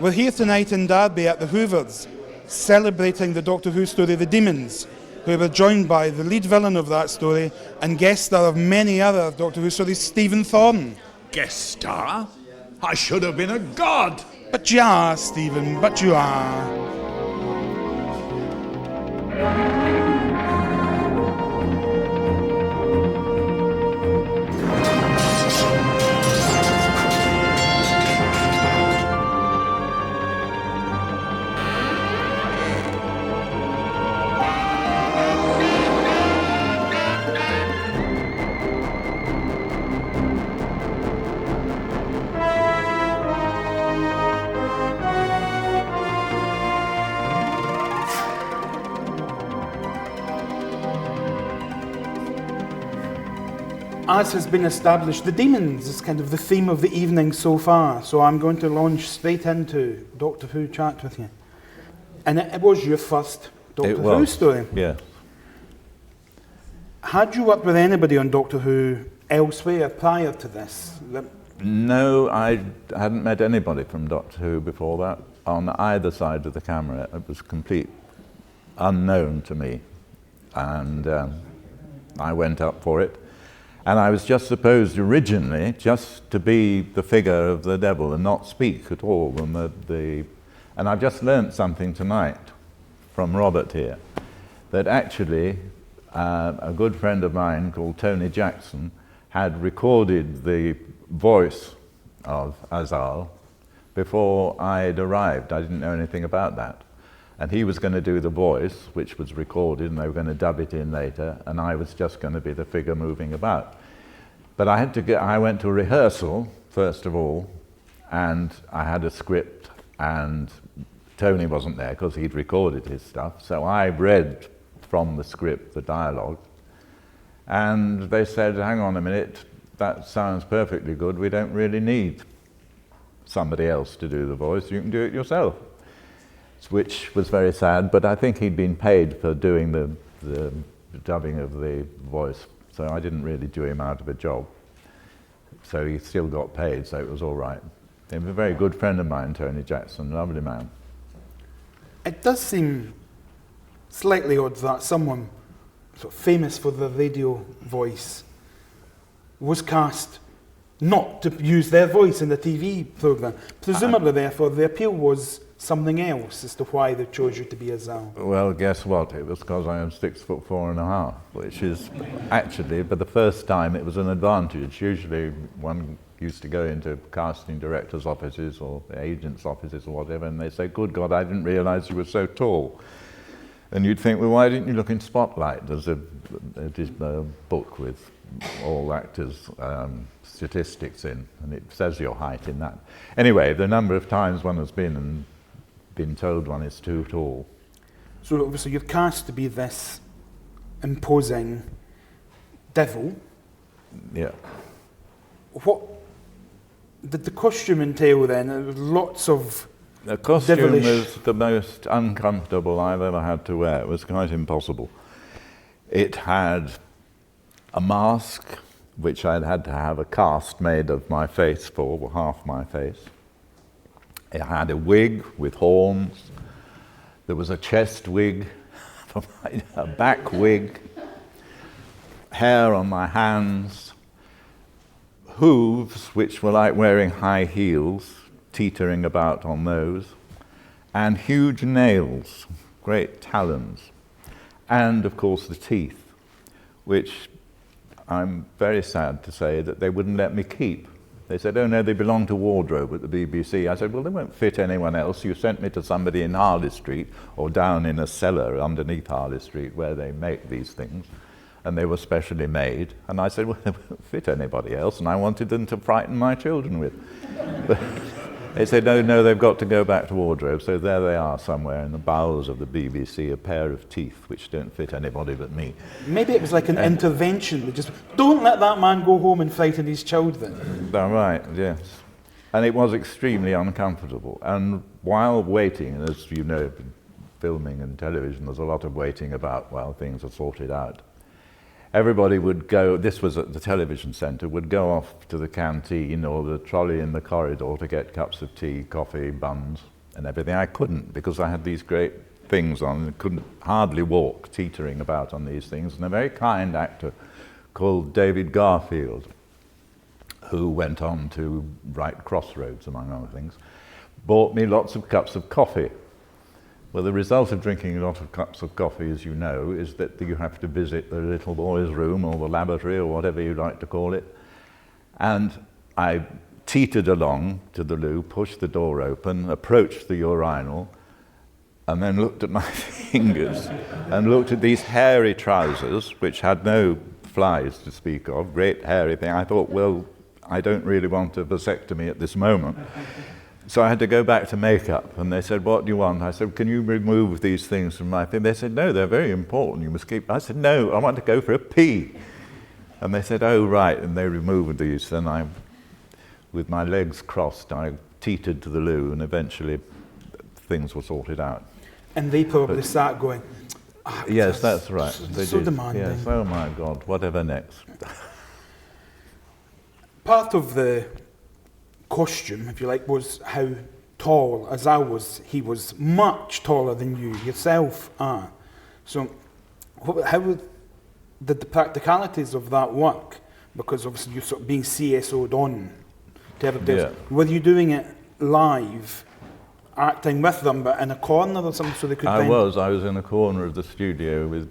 We're here tonight in Derby at the Hoovers, celebrating the Doctor Who story The Demons, where we're joined by the lead villain of that story and guest star of many other Doctor Who stories, Stephen Thorne. Guest star? I should have been a god! But you are, Stephen, but you are. As has been established, the demons is kind of the theme of the evening so far, so I'm going to launch straight into Doctor Who chat with you. And it was your first Doctor Who story. Yeah. Had you worked with anybody on Doctor Who elsewhere prior to this? No, I hadn't met anybody from Doctor Who before that on either side of the camera. It was complete unknown to me, and I went up for it. And I was just supposed originally just to be the figure of the devil and not speak at all. And I've just learnt something tonight from Robert here, that actually a good friend of mine called Tony Jackson had recorded the voice of Azal before I'd arrived. I didn't know anything about that. And he was going to do the voice, which was recorded, and they were going to dub it in later, and I was just going to be the figure moving about. But I went to a rehearsal, first of all, and I had a script, and Tony wasn't there because he'd recorded his stuff, so I read from the script the dialogue, and they said, hang on a minute, that sounds perfectly good, we don't really need somebody else to do the voice, you can do it yourself. Which was very sad, but I think he'd been paid for doing the dubbing of the voice, so I didn't really do him out of a job. So he still got paid, so it was all right. He was a very good friend of mine, Tony Jackson, lovely man. It does seem slightly odd that someone sort of famous for the radio voice was cast not to use their voice in the TV programme. Presumably, therefore, the appeal was something else as to why they chose you to be Azal. Well, guess what? It was because I am 6'4.5", which is actually, for the first time, it was an advantage. Usually one used to go into casting directors' offices or agents' offices or whatever, and they say, good God, I didn't realise you were so tall. And you'd think, well, why didn't you look in Spotlight? There's a book with all actors' statistics in, and it says your height in that. Anyway, the number of times one has been told one is too tall. So obviously you're cast to be this imposing devil. Yeah. What did the costume entail then? There was lots of the costume devilish. was the most uncomfortable I've ever had to wear. It was quite impossible. It had a mask, which I'd had to have a cast made of my face for, half my face. It had a wig with horns. There was a chest wig, a back wig, hair on my hands, hooves, which were like wearing high heels, teetering about on those, and huge nails, great talons, and of course the teeth, which I'm very sad to say that they wouldn't let me keep. They said, oh no, they belong to wardrobe at the BBC. I said, well, they won't fit anyone else. You sent me to somebody in Harley Street or down in a cellar underneath Harley Street where they make these things, and they were specially made. And I said, well, they won't fit anybody else, and I wanted them to frighten my children with. But they said, no, they've got to go back to wardrobe. So there they are somewhere in the bowels of the BBC, a pair of teeth which don't fit anybody but me. Maybe it was like an intervention. They just, don't let that man go home and frighten his children. Right, yes. And it was extremely uncomfortable. And while waiting, as you know, filming and television, there's a lot of waiting about while things are sorted out. everybody would go, this was at the television centre, would go off to the canteen or the trolley in the corridor to get cups of tea, coffee, buns and everything. I couldn't, because I had these great things on and couldn't hardly walk, teetering about on these things. And a very kind actor called David Garfield, who went on to write Crossroads, among other things, bought me lots of cups of coffee. Well, the result of drinking a lot of cups of coffee, as you know, is that you have to visit the little boy's room or the laboratory or whatever you like to call it. And I teetered along to the loo, pushed the door open, approached the urinal, and then looked at my fingers and looked at these hairy trousers, which had no flies to speak of, great hairy thing. I thought, well, I don't really want a vasectomy at this moment. So I had to go back to makeup, and they said, what do you want? I said, can you remove these things from my thing? They said, no, they're very important, you must keep. I said, no, I want to go for a pee. And they said, oh, right, and they removed these. Then I, with my legs crossed, I teetered to the loo, and eventually things were sorted out. And they probably sat going, yes, that's right. They so did. demanding. Yes, oh my God, whatever next. Part of the costume, if you like, was how tall, as I was, he was much taller than you yourself are. So how did the practicalities of that work? Because obviously you're sort of being CSO'd on to everybody else. Were you doing it live, acting with them, but in a corner or something so they could I was in a corner of the studio with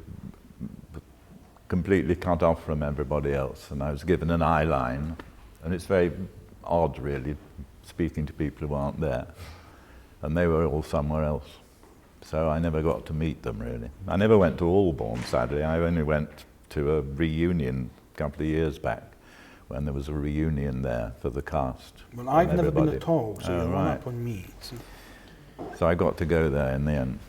completely cut off from everybody else, and I was given an eye line, and it's very odd, really, speaking to people who aren't there. And they were all somewhere else. So I never got to meet them, really. I never went to Allbourne, sadly. I only went to a reunion a couple of years back, when there was a reunion there for the cast. Well, I've never been at all, so you're right. up on me. So I got to go there in the end.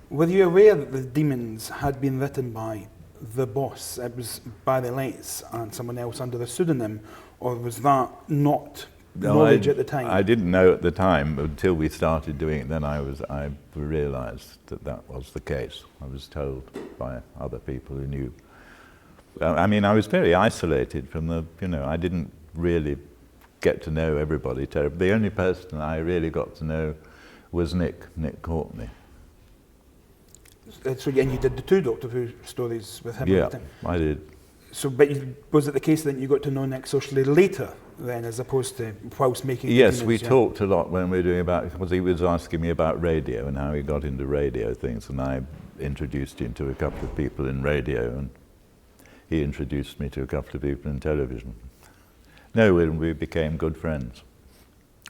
Were you aware that The Demons had been written by the boss? It was Barry Letts and someone else under the pseudonym, or was that not knowledge at the time? I didn't know at the time, until we started doing it. Then I realised that was the case. I was told by other people who knew. I mean, I was very isolated from the, I didn't really get to know everybody terribly. The only person I really got to know was Nick Courtney. So, and you did the 2 Doctor Who stories with him? Yeah, I did. So, but was it the case that you got to know Nick socially later then, as opposed to whilst making? Yes, we talked a lot when we were doing because he was asking me about radio and how he got into radio things, and I introduced him to a couple of people in radio, and he introduced me to a couple of people in television. No, we became good friends.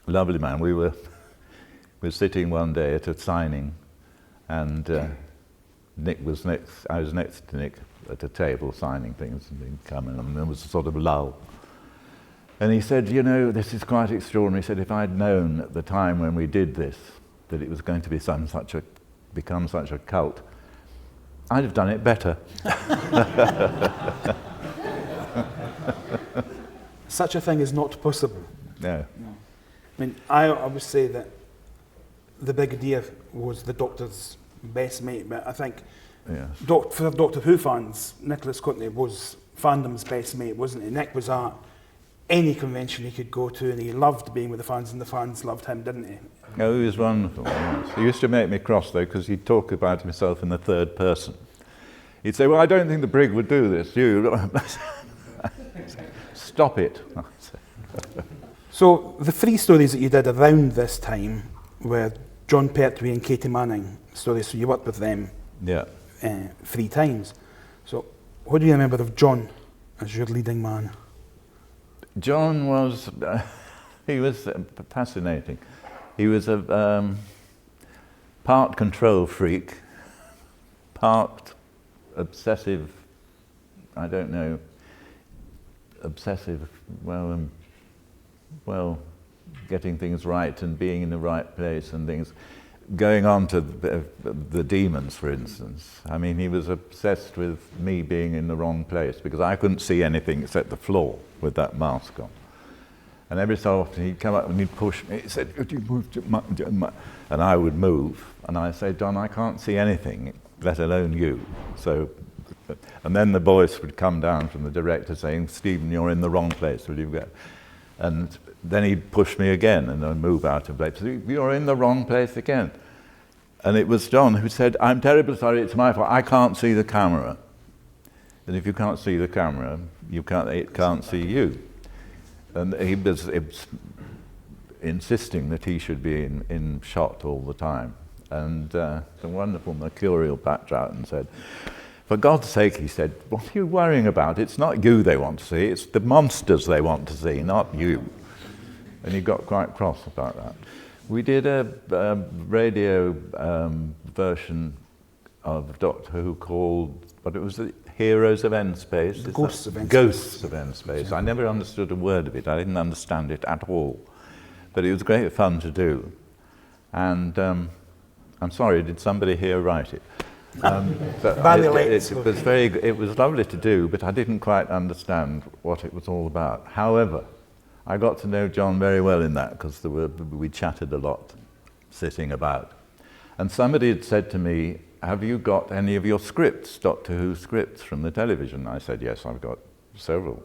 Lovely man. We were sitting one day at a signing, and Nick was next. I was next to Nick at a table signing things, and he'd come in, and there was a sort of lull. And he said, this is quite extraordinary. He said, if I'd known at the time when we did this that it was going to be become such a cult, I'd have done it better. Such a thing is not possible. No. I mean, I would say that the Brigadier was the Doctor's best mate, but I think for Doctor Who fans, Nicholas Courtney was fandom's best mate, wasn't he? Nick was at any convention he could go to, and he loved being with the fans, and the fans loved him, didn't he? Oh, he was wonderful. Yes. He used to make me cross, though, because he'd talk about himself in the third person. He'd say, well, I don't think the brig would do this. You stop it. So the 3 stories that you did around this time were John Pertwee and Katie Manning stories, so you worked with them 3 times. So what do you remember of John as your leading man? John was, he was fascinating. He was a part control freak, part obsessive, getting things right and being in the right place and things. Going on to the Demons, for instance. I mean, he was obsessed with me being in the wrong place because I couldn't see anything except the floor with that mask on. And every so often he'd come up and he'd push me. He said, "Could you move to and I would move. And I'd say, John, I can't see anything, let alone you. So And then the voice would come down from the director saying, Stephen, you're in the wrong place, will you go? And then he'd push me again and I'd move out of place. You're in the wrong place again. And it was John who said, I'm terribly sorry, it's my fault, I can't see the camera. And if you can't see the camera, it can't see you. And he was insisting that he should be in shot all the time. And the wonderful mercurial backed out and said, for God's sake, he said, what are you worrying about? It's not you they want to see, it's the monsters they want to see, not you. And he got quite cross about that. We did a radio version of Doctor Who called, but it was the Heroes of N-Space. Ghosts of N-Space. Ghosts of N-Space. I never understood a word of it. I didn't understand it at all. But it was great fun to do. And I'm sorry, did somebody here write it? It was lovely to do, but I didn't quite understand what it was all about. However, I got to know John very well in that because we chatted a lot, sitting about. And somebody had said to me, have you got any of your scripts, Doctor Who scripts from the television? I said, yes, I've got several.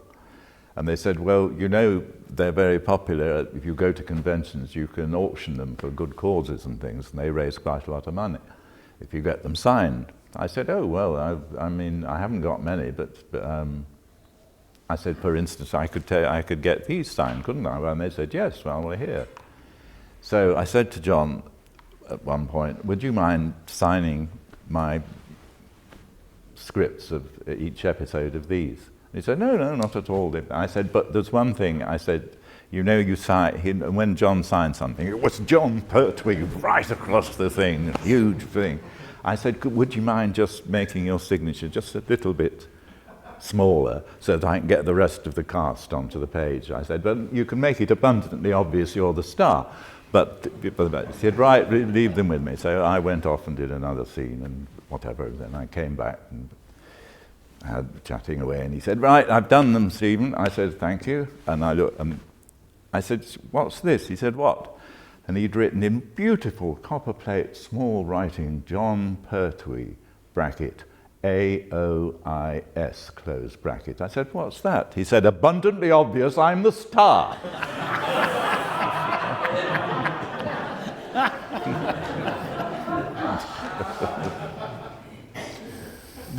And they said, well, you know, they're very popular. If you go to conventions, you can auction them for good causes and things, and they raise quite a lot of money if you get them signed. I said, oh, well, I mean, I haven't got many, but I said, for instance, I could get these signed, couldn't I? And they said, yes, well, we're here. So I said to John at one point, would you mind signing my scripts of each episode of these? He said, no, not at all. I said, but there's one thing. I said, you know, when John signed something, it was John Pertwee right across the thing, huge thing. I said, would you mind just making your signature just a little bit smaller so that I can get the rest of the cast onto the page? I said, but you can make it abundantly obvious you're the star. But he said, right, leave them with me. So I went off and did another scene and whatever. Then I came back and had chatting away, and he said, right, I've done them, Stephen. I said, thank you. And I looked, and I said, what's this? He said, what? And he'd written in beautiful copperplate, small writing, John Pertwee, bracket, AOIS, close bracket. I said, what's that? He said, abundantly obvious, I'm the star.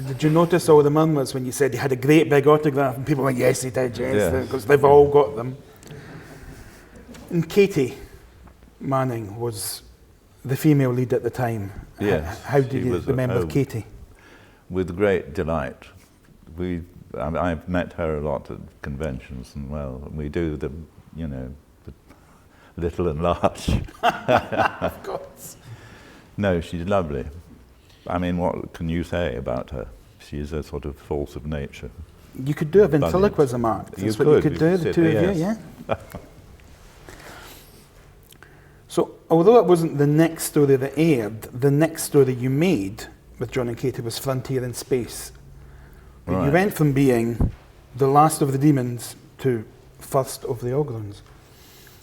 Did you notice all the murmurs when you said he had a great big autograph, and people went, yes, he did, yes, because they've all got them. And Katie Manning was the female lead at the time. Yes. How did you remember Katie? With great delight. I've met her a lot at conventions, and we do the, you know, the little and large. Of course. No, she's lovely. I mean, what can you say about her? She's a sort of force of nature. You could do a ventriloquism act. That's what you could do, the two of you, yeah? So, although it wasn't the next story that aired, the next story you made with John and Katie was Frontier in Space. Right. You went from being the last of the demons to first of the Ogrons,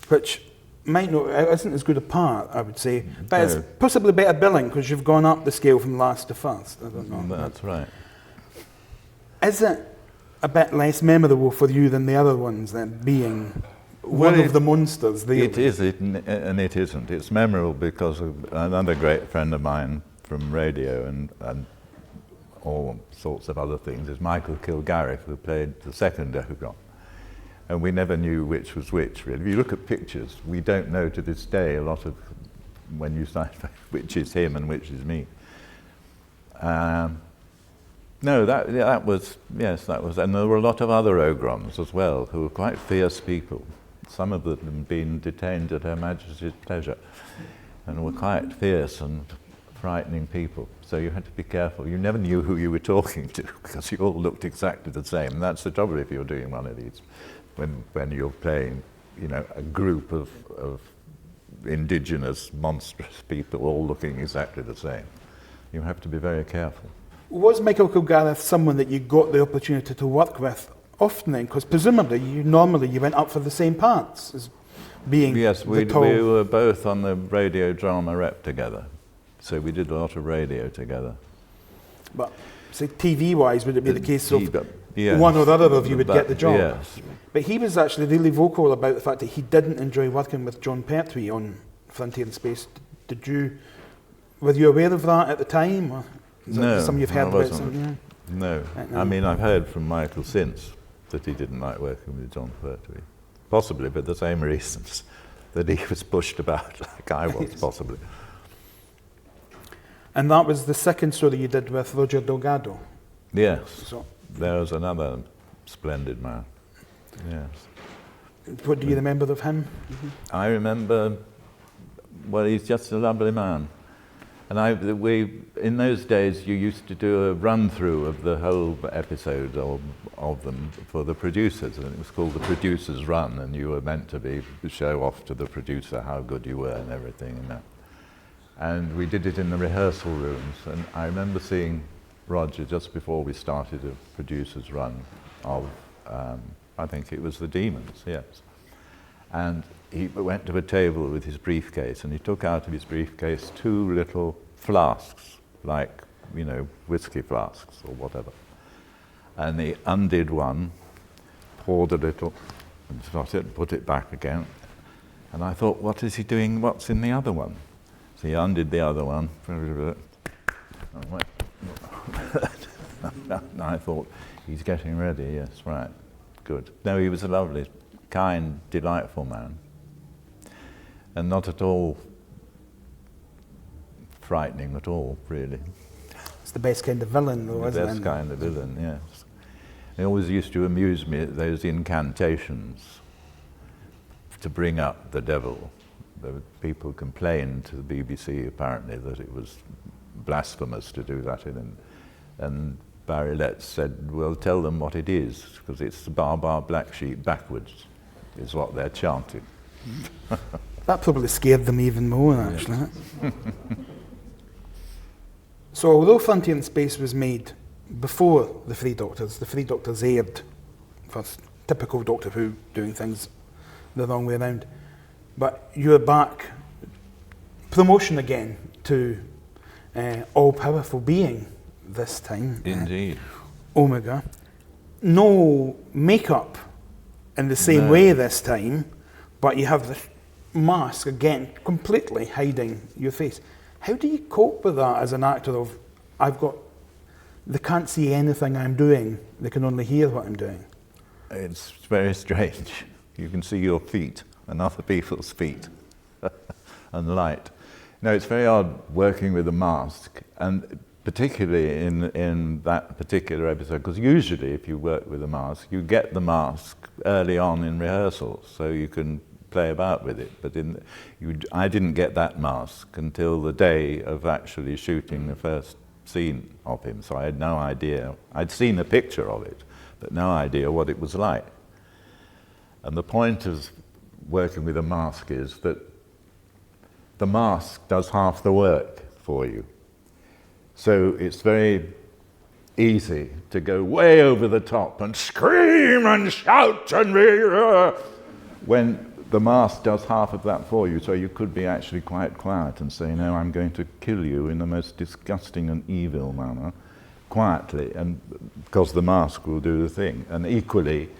which might not, isn't as good a part, I would say, but it's possibly better billing because you've gone up the scale from last to first. I don't know. That's right. Is it a bit less memorable for you than the other ones, then, being one of the monsters? It is, and it isn't. It's memorable because of another great friend of mine from radio and all sorts of other things is Michael Kilgarriff, who played the second Ogron. And we never knew which was which, really. If you look at pictures, we don't know to this day a lot of, when you say which is him and which is me. No, that was, and there were a lot of other Ogrons as well, who were quite fierce people. Some of them had been detained at Her Majesty's pleasure, and were quite fierce and frightening people. So you had to be careful. You never knew who you were talking to, because you all looked exactly the same. And that's the trouble if you're doing one of these. When you're playing, you know, a group of indigenous, monstrous people all looking exactly the same. You have to be very careful. Was Michael Kilgarriff someone that you got the opportunity to work with often then? Because presumably you went up for the same parts as being Yes, we were both on the radio drama rep together. So we did a lot of radio together. But say TV-wise, would it be the case of Yes. one or other of you would get the job? Yes. But he was actually really vocal about the fact that he didn't enjoy working with John Pertwee on Frontier in Space. Were you aware of that at the time? Or is that something you've heard I about? wasn't. No. I mean, I've heard from Michael since that he didn't like working with John Pertwee. Possibly for the same reasons that he was pushed about like I was, possibly. And that was the second story you did with Roger Delgado. Yes. So, There was another splendid man. Yes. what do you remember of him? I remember, well, he's just a lovely man. And in those days, you used to do a run-through of the whole episode of them for the producers, and it was called the Producer's Run, and you were meant to show off to the producer how good you were and everything and that. And we did it in the rehearsal rooms, and I remember seeing Roger just before we started a Producer's Run of, I think it was The Demons, yes. And he went to a table with his briefcase, and he took out of his briefcase 2 little flasks, like, whiskey flasks or whatever. And he undid one, poured a little, and put it back again. And I thought, what is he doing? What's in the other one? So he undid the other one. And I thought, he's getting ready, yes, right, good. No, he was a lovely, kind, delightful man. And not at all frightening at all, really. It's the best kind of villain, though, isn't it? The best kind of villain, yes. It always used to amuse me, those incantations to bring up the devil. People complained to the BBC, apparently, that it was blasphemous to do that. And Barry Letts said, well, tell them what it is, because it's the Bar Bar Black Sheep backwards, is what they're chanting. That probably scared them even more, actually. So although Frontier in Space was made before The Three Doctors aired, first typical Doctor Who doing things the wrong way around, but you're back, promotion again to all-powerful being this time. Indeed. Omega. No makeup in the same way this time, but you have the mask again completely hiding your face. How do you cope with that as an actor of, they can't see anything I'm doing, they can only hear what I'm doing? It's very strange. You can see your feet and other people's feet and light. No, it's very odd working with a mask, and particularly in that particular episode, because usually if you work with a mask, you get the mask early on in rehearsals, so you can play about with it. But I didn't get that mask until the day of actually shooting the first scene of him, so I had no idea. I'd seen a picture of it, but no idea what it was like. And the point of working with a mask is that the mask does half the work for you. So it's very easy to go way over the top and scream and shout and when the mask does half of that for you, so you could be actually quite quiet and say, no, I'm going to kill you in the most disgusting and evil manner, quietly, and because the mask will do the thing. And equally,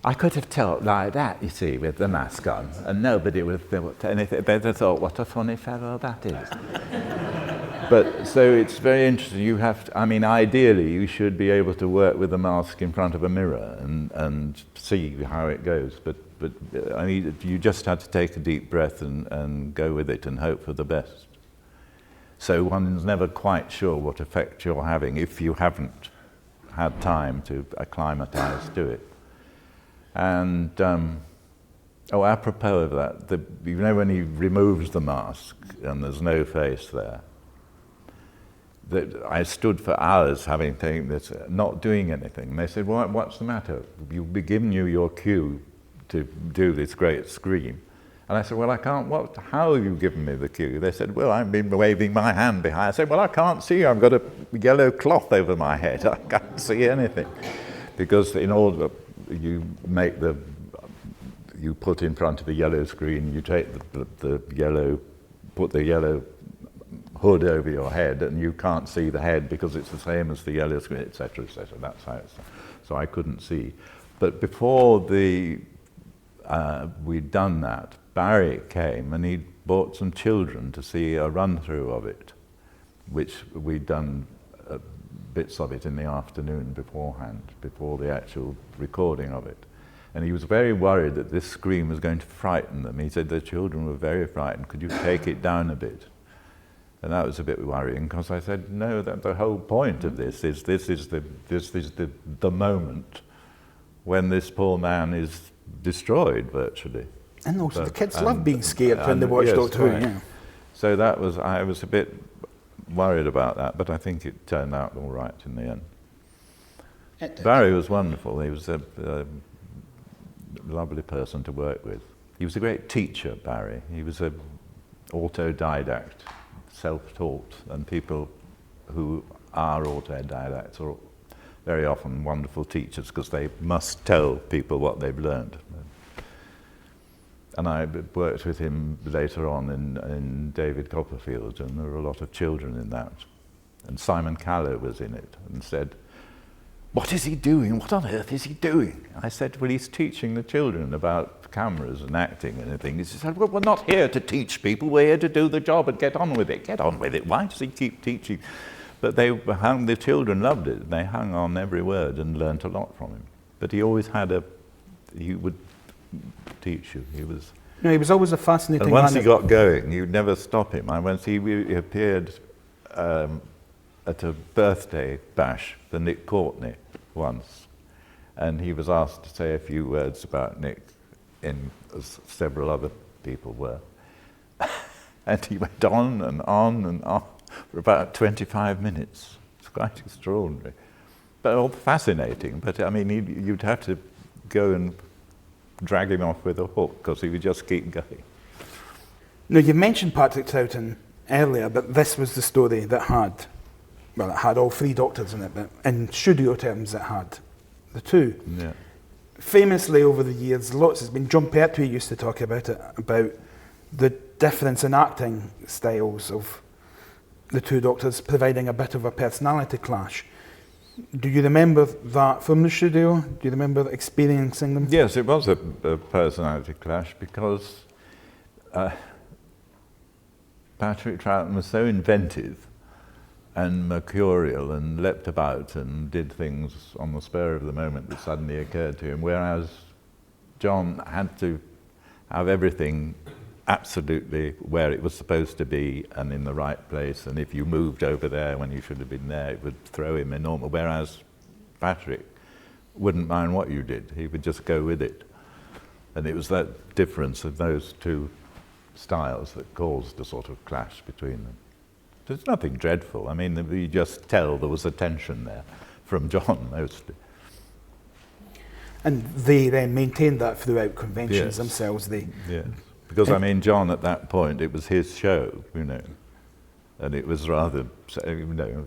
I could have talked like that, you see, with the mask on, and nobody would have thought anything. They'd have thought, what a funny fellow that is. But so it's very interesting. You have to, I mean, ideally, you should be able to work with the mask in front of a mirror and see how it goes. But I mean, you just had to take a deep breath and go with it and hope for the best. So one's never quite sure what effect you're having if you haven't had time to acclimatise to it. And, apropos of that, you know when he removes the mask and there's no face there, that I stood for hours having taken this, not doing anything. And they said, well, what's the matter? We've given you your cue to do this great scream. And I said, well, I can't, how have you given me the cue? They said, well, I've been waving my hand behind. I said, well, I can't see you. I've got a yellow cloth over my head. I can't see anything. Because in order, you put in front of the yellow screen, you take the yellow, put the yellow hood over your head, and you can't see the head because it's the same as the yellow screen, etc., etc. That's how it's done. So I couldn't see. But before we'd done that, Barry came and he brought some children to see a run-through of it, which we'd done bits of it in the afternoon beforehand, before the actual recording of it. And he was very worried that this screen was going to frighten them. He said the children were very frightened. Could you take it down a bit? And that was a bit worrying, because I said, no, that the whole point of this is the moment when this poor man is destroyed virtually. And also the kids love being scared when they watch Doctor Who. Yeah. So I was a bit worried about that, but I think it turned out all right in the end. Barry was wonderful. He was a lovely person to work with. He was a great teacher, Barry. He was an autodidact, self-taught, and people who are autodidacts are very often wonderful teachers because they must tell people what they've learned. And I worked with him later on in David Copperfield, and there were a lot of children in that. And Simon Callow was in it and said, "What is he doing? What on earth is he doing?" I said, "Well, he's teaching the children about cameras and acting and everything." He said, "Well, we're not here to teach people, we're here to do the job and get on with it." Get on with it. Why does he keep teaching? But the children loved it. They hung on every word and learnt a lot from him. But he always he would teach you. He was always a fascinating man. And once he got going, you'd never stop him. Once he appeared at a birthday bash for Nick Courtney once, and he was asked to say a few words about Nick, as several other people were. And he went on and on and on for about 25 minutes. It's quite extraordinary. But all fascinating. But I mean, you'd have to go and drag him off with a hook, because he would just keep going. Now, you mentioned Patrick Troughton earlier, but this was the story that had all three doctors in it, but in studio terms it had the two. Yeah. Famously over the years, it's been John Pertwee used to talk about it, about the difference in acting styles of the two doctors providing a bit of a personality clash. Do you remember that from the studio? Do you remember experiencing them? Yes, it was a personality clash, because Patrick Troughton was so inventive and mercurial and leapt about and did things on the spur of the moment that suddenly occurred to him, whereas John had to have everything absolutely where it was supposed to be and in the right place, and if you moved over there when you should have been there, it would throw him enormous, whereas Patrick wouldn't mind what you did, he would just go with it. And it was that difference of those two styles that caused a sort of clash between them. There's nothing dreadful. I mean, you just tell there was a tension there, from John mostly. And they then maintained that throughout conventions themselves. Yes, because I mean, John at that point, it was his show, and it was rather,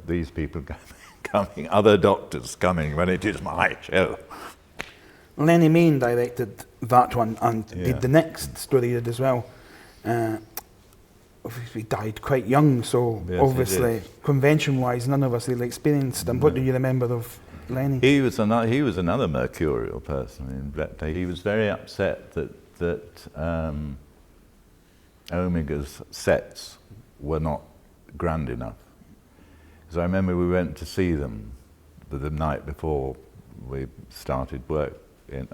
these people coming, other doctors coming when it is my show. Lenny Mayne directed that one and did the next story he did as well. Obviously, he died quite young, so obviously, convention-wise, none of us really experienced him. What do you remember of Lenny? He was another mercurial person. He was very upset that Omega's sets were not grand enough. Because I remember we went to see them the night before we started work in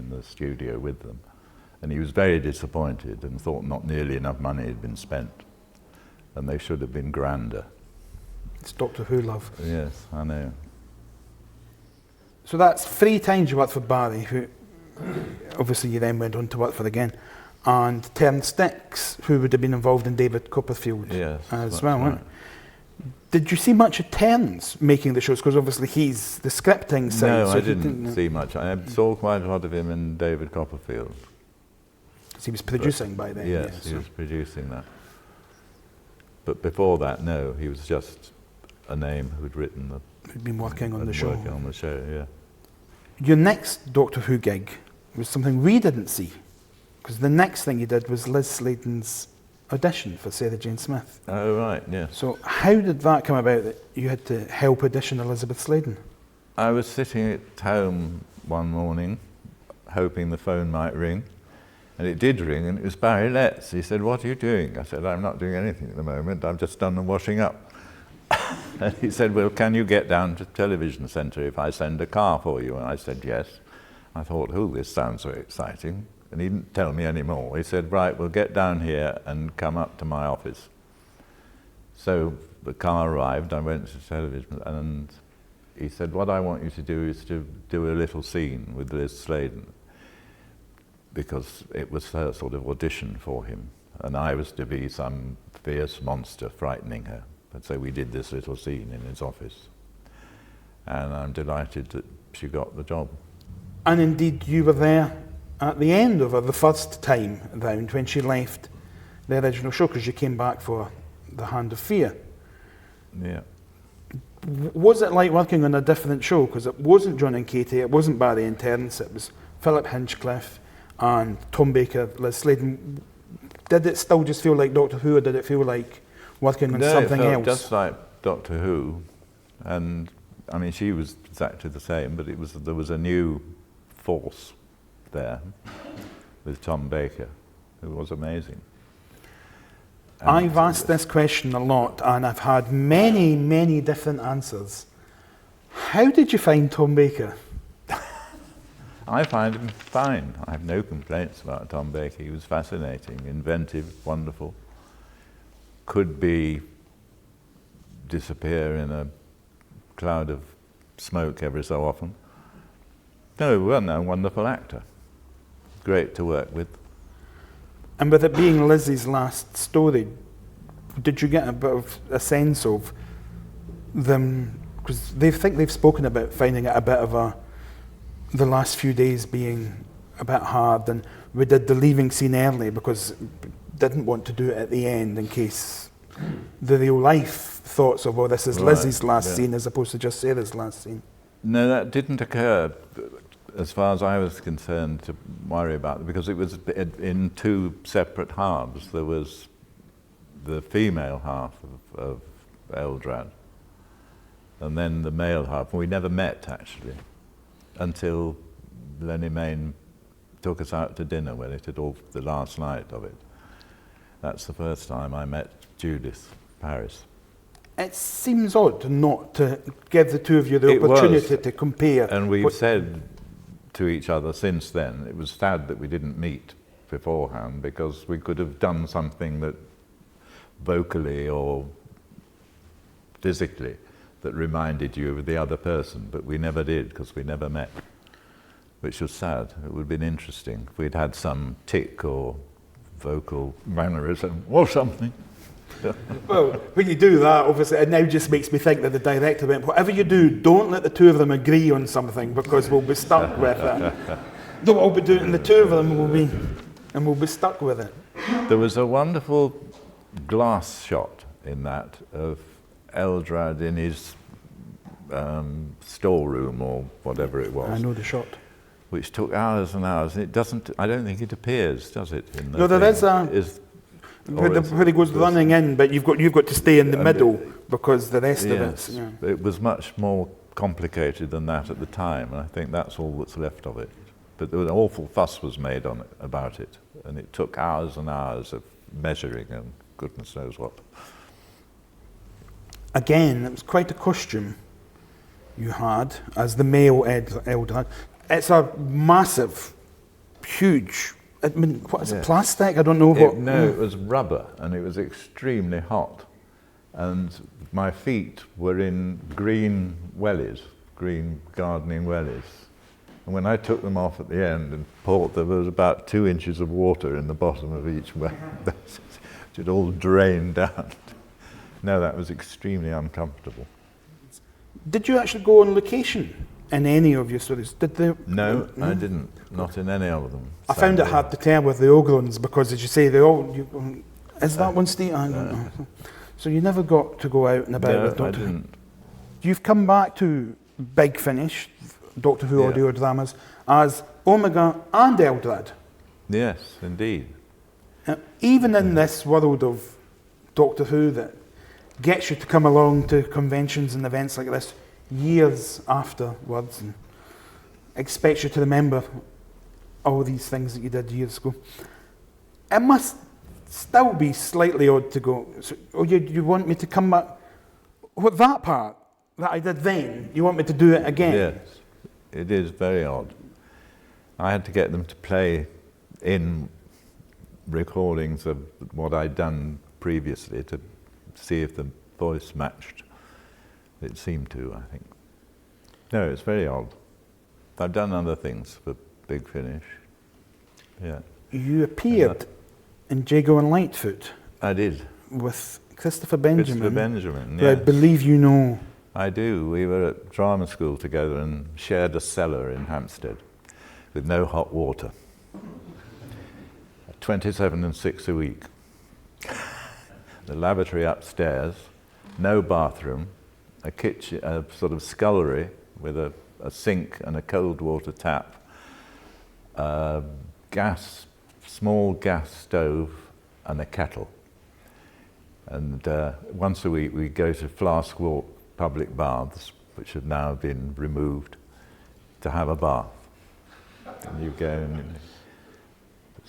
the studio with them. And he was very disappointed and thought not nearly enough money had been spent. And they should have been grander. It's Doctor Who love. Yes, I know. So that's 3 times you worked for Barry, who obviously you then went on to work for again, and Terence Dicks, who would have been involved in David Copperfield as well. Right. Did you see much of Terence making the shows? Because obviously he's the scripting side. No, I didn't see much. I saw quite a lot of him in David Copperfield. He was producing by then. Yes, he was producing that. But before that, no, he was just a name who'd been working on the show. Working on the show, yeah. Your next Doctor Who gig was something we didn't see, because the next thing you did was Liz Sladen's audition for Sarah Jane Smith. Oh, right, yes. So how did that come about that you had to help audition Elizabeth Sladen? I was sitting at home one morning, hoping the phone might ring, and it did ring, and it was Barry Letts. He said, "What are you doing?" I said, "I'm not doing anything at the moment. I've just done the washing up." And he said, "Well, can you get down to the television centre if I send a car for you?" And I said, "Yes." I thought, "Oh, this sounds very exciting." And he didn't tell me any more. He said, "Right, we'll get down here and come up to my office." So the car arrived, I went to television, and he said, "What I want you to do is to do a little scene with Liz Sladen," because it was her sort of audition for him, and I was to be some fierce monster frightening her. And so we did this little scene in his office, and I'm delighted that she got the job. And indeed, you were there at the end of her, the first time round, when she left the original show, because you came back for The Hand of Fear. Yeah. Was it like working on a different show? Because it wasn't John and Katie, it wasn't Barry and Terence, it was Philip Hinchcliffe and Tom Baker, Liz Sladen. Did it still just feel like Doctor Who, or did it feel like working on something it felt else? just like Doctor Who, and I mean she was exactly the same, but there was a new force there with Tom Baker, who was amazing. And I've asked this question a lot, and I've had many, many different answers. How did you find Tom Baker? I find him fine. I have no complaints about Tom Baker. He was fascinating, inventive, wonderful. Could disappear in a cloud of smoke every so often. No, wonderful actor. Great to work with. And with it being Lizzie's last story, did you get a bit of a sense of them, because they think they've spoken about finding it a bit of the last few days being a bit hard, and we did the leaving scene early because didn't want to do it at the end in case the real life thoughts of, well, this is Lizzie's last scene as opposed to just Sarah's last scene. No, that didn't occur as far as I was concerned to worry about it, because it was in two separate halves. There was the female half of Eldrad, and then the male half. We never met, actually, until Lenny Mayne took us out to dinner when it had all, the last night of it. That's the first time I met Judith Paris. It seems odd not to give the two of you the opportunity to compare. And we've said to each other since then, it was sad that we didn't meet beforehand, because we could have done something that vocally or physically that reminded you of the other person, but we never did because we never met, which was sad. It would have been interesting if we'd had some tic or vocal mannerism or something. Well, when you do that, obviously, it now just makes me think that the director went, whatever you do, don't let the two of them agree on something, because we'll be stuck with it. They'll all be doing it, and the two of them will be stuck with it. There was a wonderful glass shot in that of Eldrad in his storeroom or whatever it was. I know the shot. Which took hours and hours, and it doesn't, I don't think it appears, does it? In the no, there is a... Where he goes running in, but you've got to stay in the middle, because the rest of it's... Yeah. It was much more complicated than that at the time, and I think that's all that's left of it. But an awful fuss was made on it, about it, and it took hours and hours of measuring and goodness knows what. Again, it was quite a costume you had as the male Eldrad. It's a massive, huge... I mean, what is it, plastic? I don't know what... No, it was rubber, and it was extremely hot. And my feet were in green wellies, green gardening wellies. And when I took them off at the end and poured, there was about 2 inches of water in the bottom of each well. It all drained down. No, that was extremely uncomfortable. Did you actually go on location in any of your stories? Did they? No, I didn't. Not in any of them. I found it hard to tell with the Ogrons, because, as you say, they all... is that one Steve? I don't know. So you never got to go out and about with Doctor Who? I didn't. You've come back to Big Finish, Doctor Who audio dramas, as Omega and Eldrad. Yes, indeed. Even in this world of Doctor Who that gets you to come along to conventions and events like this years afterwards and expects you to remember all these things that you did years ago, it must still be slightly odd to go, so, oh, you want me to come back? What, that part that I did then, you want me to do it again? Yes, it is very odd. I had to get them to play in recordings of what I'd done previously to see if the voice matched. It seemed to, I think. No, it's very odd. I've done other things for Big Finish. Yeah. You appeared in Jago and Lightfoot. I did. With Christopher Benjamin. Christopher Benjamin, who I yes. believe you know. I do. We were at drama school together and shared a cellar in Hampstead with no hot water. 27 and 6 a week. The lavatory upstairs, no bathroom, a kitchen, a sort of scullery with a sink and a cold water tap, small gas stove and a kettle. And once a week we go to Flask Walk public baths, which have now been removed, to have a bath. And you go and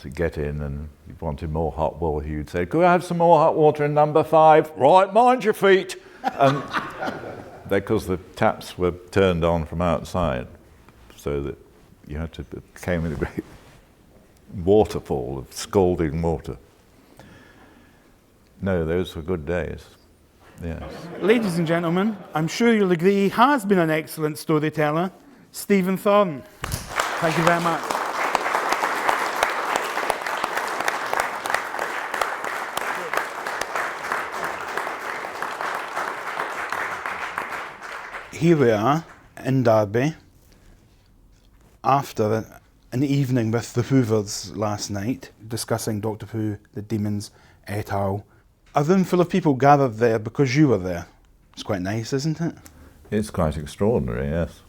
to get in, and you wanted more hot water, you'd say, could I have some more hot water in number 5? Right, mind your feet. And because the taps were turned on from outside, so that you had to, it came in a great waterfall of scalding water. No, those were good days. Yes. Ladies and gentlemen, I'm sure you'll agree he has been an excellent storyteller, Stephen Thorne. Thank you very much. Here we are in Derby after an evening with the Hoovers last night, discussing Doctor Who, the Demons, et al. A room full of people gathered there because you were there. It's quite nice, isn't it? It's quite extraordinary, yes.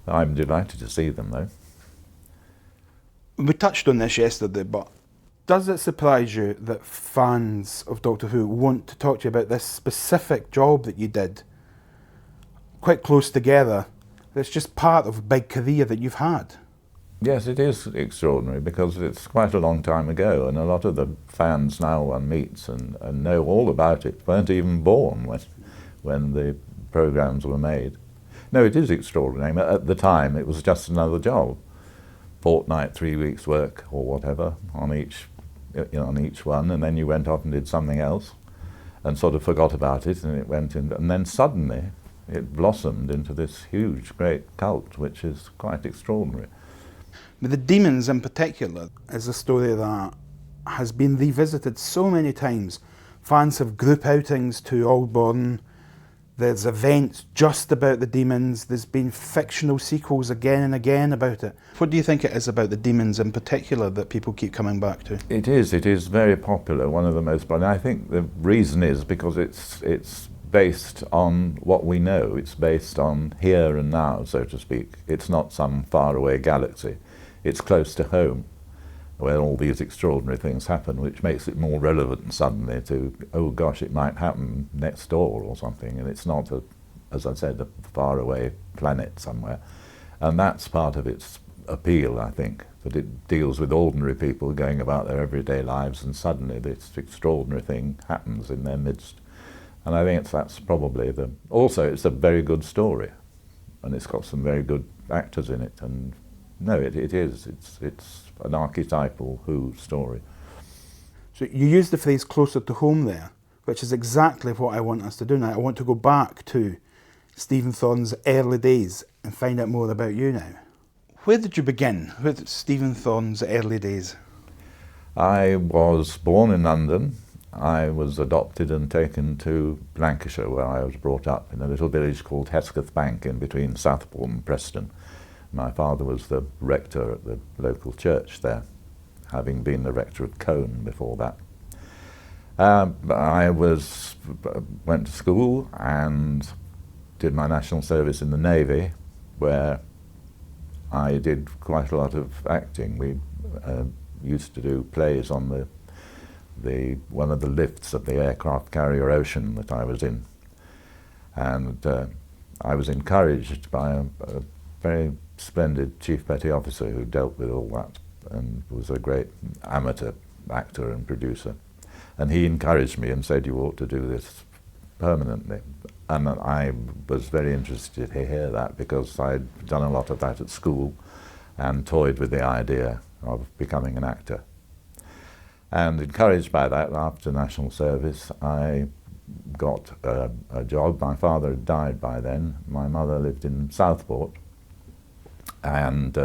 I'm delighted to see them, though. We touched on this yesterday, but does it surprise you that fans of Doctor Who want to talk to you about this specific job that you did quite close together, that's just part of a big career that you've had? Yes, it is extraordinary because it's quite a long time ago, and a lot of the fans now one meets and know all about it weren't even born when the programmes were made. No, it is extraordinary. At the time, it was just another job. Fortnight, 3 weeks' work or whatever on each one, and then you went off and did something else and sort of forgot about it, and it went in, and then suddenly it blossomed into this huge, great cult, which is quite extraordinary. But the Demons in particular is a story that has been revisited so many times. Fans have group outings to Aldbourne. There's events just about the Demons. There's been fictional sequels again and again about it. What do you think it is about the Demons in particular that people keep coming back to? It is very popular, one of the most, but I think the reason is because it's based on what we know. It's based on here and now, so to speak. It's not some faraway galaxy. It's close to home, where all these extraordinary things happen, which makes it more relevant suddenly to, oh gosh, it might happen next door or something, and it's not, as I said, a faraway planet somewhere. And that's part of its appeal, I think, that it deals with ordinary people going about their everyday lives, and suddenly this extraordinary thing happens in their midst. And I think that's probably also it's a very good story, and it's got some very good actors in it, and no, it is. It's an archetypal Who story. So you use the phrase closer to home there, which is exactly what I want us to do now. I want to go back to Stephen Thorne's early days and find out more about you now. Where did you begin with Stephen Thorne's early days? I was born in London. I was adopted and taken to Lancashire, where I was brought up, in a little village called Hesketh Bank in between Southport and Preston. My father was the rector at the local church there, having been the rector of Cone before that. I went to school and did my national service in the Navy, where I did quite a lot of acting. We used to do plays on one of the lifts of the aircraft carrier Ocean that I was in. And I was encouraged by a very splendid chief petty officer who dealt with all that and was a great amateur actor and producer. And he encouraged me and said, you ought to do this permanently. And I was very interested to hear that, because I'd done a lot of that at school and toyed with the idea of becoming an actor. And encouraged by that, after national service, I got a job. My father had died by then. My mother lived in Southport. And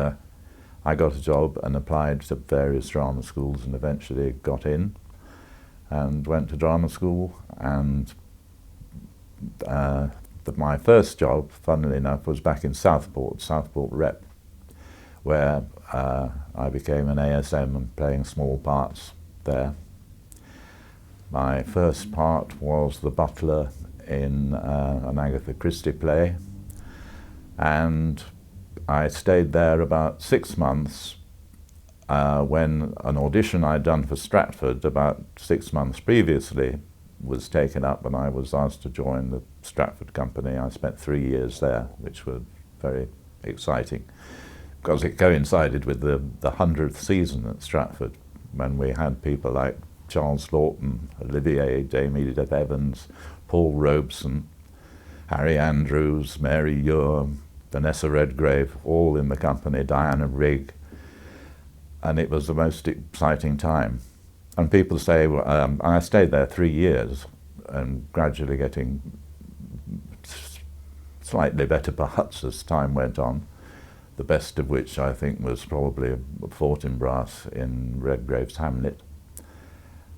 I got a job and applied to various drama schools and eventually got in and went to drama school. And my first job, funnily enough, was back in Southport Rep, where I became an ASM and playing small parts there. My first part was the butler in an Agatha Christie play, and I stayed there about 6 months when an audition I'd done for Stratford about 6 months previously was taken up, and I was asked to join the Stratford company. I spent 3 years there, which were very exciting, because it coincided with the 100th season at Stratford, when we had people like Charles Lawton, Olivier, Dame Edith Evans, Paul Robeson, Harry Andrews, Mary Ure, Vanessa Redgrave, all in the company, Diana Rigg, and it was the most exciting time. And people say, I stayed there 3 years and gradually getting slightly better parts as time went on, the best of which I think was probably Fortinbras in Redgrave's Hamlet.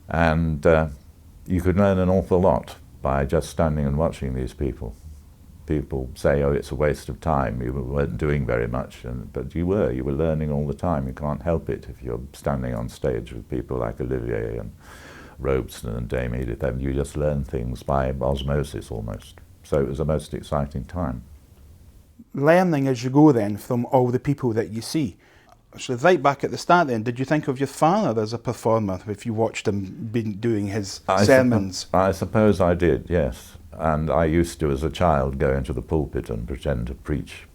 And you could learn an awful lot by just standing and watching these people. People say, oh, it's a waste of time, you weren't doing very much, but you were learning all the time. You can't help it if you're standing on stage with people like Olivier and Robeson and Dame Edith Evans. You just learn things by osmosis almost. So it was a most exciting time. Learning as you go then from all the people that you see. So right back at the start then, did you think of your father as a performer if you watched him doing his sermons? I suppose I did, yes. And I used to, as a child, go into the pulpit and pretend to preach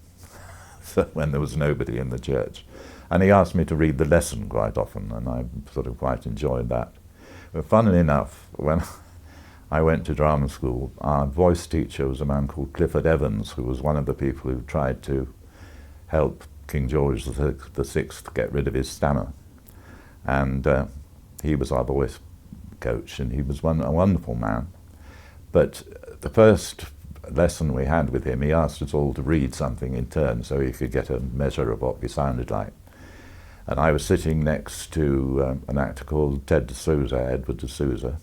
so when there was nobody in the church. And he asked me to read the lesson quite often, and I sort of quite enjoyed that. But funnily enough, when I went to drama school, our voice teacher was a man called Clifford Evans, who was one of the people who tried to help King George VI get rid of his stammer. And he was our voice coach, and he was a wonderful man. But the first lesson we had with him, he asked us all to read something in turn so he could get a measure of what we sounded like. And I was sitting next to an actor called Edward de Souza,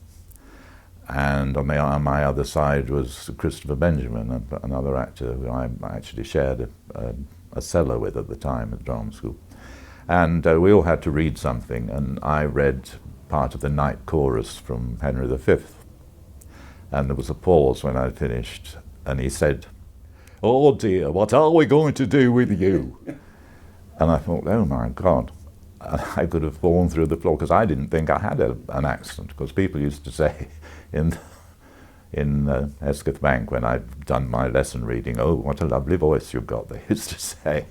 and on my other side was Christopher Benjamin, another actor who I actually shared a cellar with at the time at drama school. And we all had to read something, and I read part of the night chorus from Henry V. And there was a pause when I finished, and he said, "Oh dear, what are we going to do with you?" And I thought, oh my God, I could have fallen through the floor, because I didn't think I had an accent, because people used to say in Escath Bank, when I'd done my lesson reading, "Oh, what a lovely voice you've got," they used to say.